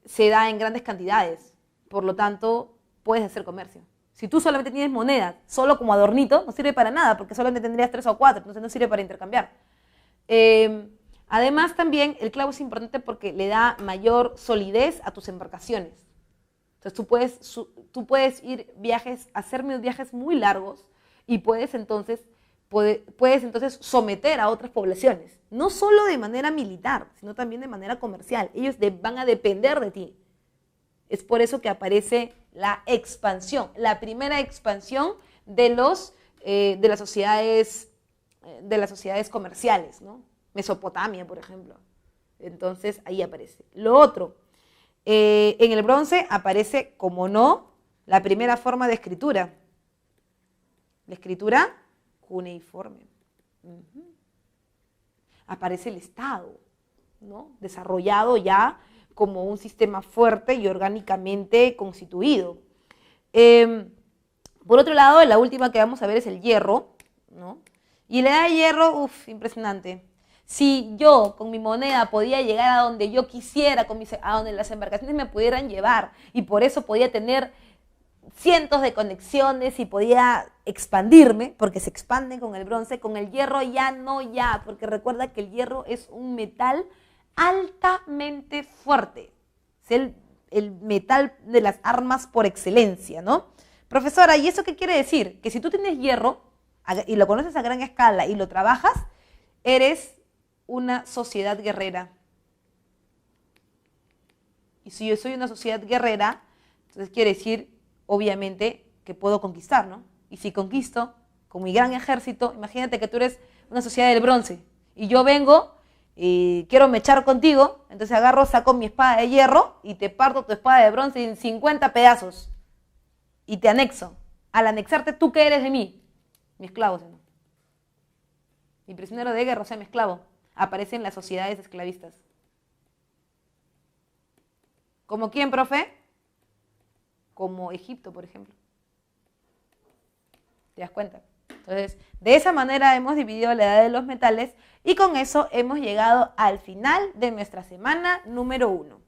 se da en grandes cantidades. Por lo tanto, puedes hacer comercio. Si tú solamente tienes monedas, solo como adornito, no sirve para nada, porque solamente tendrías 3 o 4, entonces no sirve para intercambiar. Además, también el clavo es importante porque le da mayor solidez a tus embarcaciones. Entonces tú puedes hacer viajes muy largos y puedes entonces someter a otras poblaciones, no solo de manera militar, sino también de manera comercial. Ellos van a depender de ti. Es por eso que aparece la expansión, la primera expansión de las sociedades comerciales, ¿no? Mesopotamia, por ejemplo. Entonces, ahí aparece. Lo otro, en el bronce aparece, como no, la primera forma de escritura. La escritura cuneiforme. Aparece el Estado, ¿no? Desarrollado ya como un sistema fuerte y orgánicamente constituido. Por otro lado, la última que vamos a ver es el hierro, ¿no? Y la edad de hierro, impresionante. Si yo con mi moneda podía llegar a donde yo quisiera, a donde las embarcaciones me pudieran llevar, y por eso podía tener cientos de conexiones y podía expandirme, porque se expande con el bronce, con el hierro ya, porque recuerda que el hierro es un metal altamente fuerte. Es el metal de las armas por excelencia, ¿no? Profesora, ¿y eso qué quiere decir? Que si tú tienes hierro y lo conoces a gran escala y lo trabajas, eres una sociedad guerrera. Y si yo soy una sociedad guerrera, entonces quiere decir, obviamente, que puedo conquistar, ¿no? Y si conquisto, con mi gran ejército, imagínate que tú eres una sociedad del bronce, y yo vengo y quiero mechar contigo, entonces saco mi espada de hierro y te parto tu espada de bronce en 50 pedazos y te anexo. Al anexarte, ¿tú qué eres de mí? Mi esclavo, ¿no? Mi prisionero de guerra, o sea, mi esclavo. Aparecen las sociedades esclavistas. ¿Como quién, profe? Como Egipto, por ejemplo. ¿Te das cuenta? Entonces, de esa manera hemos dividido la edad de los metales y con eso hemos llegado al final de nuestra semana número 1.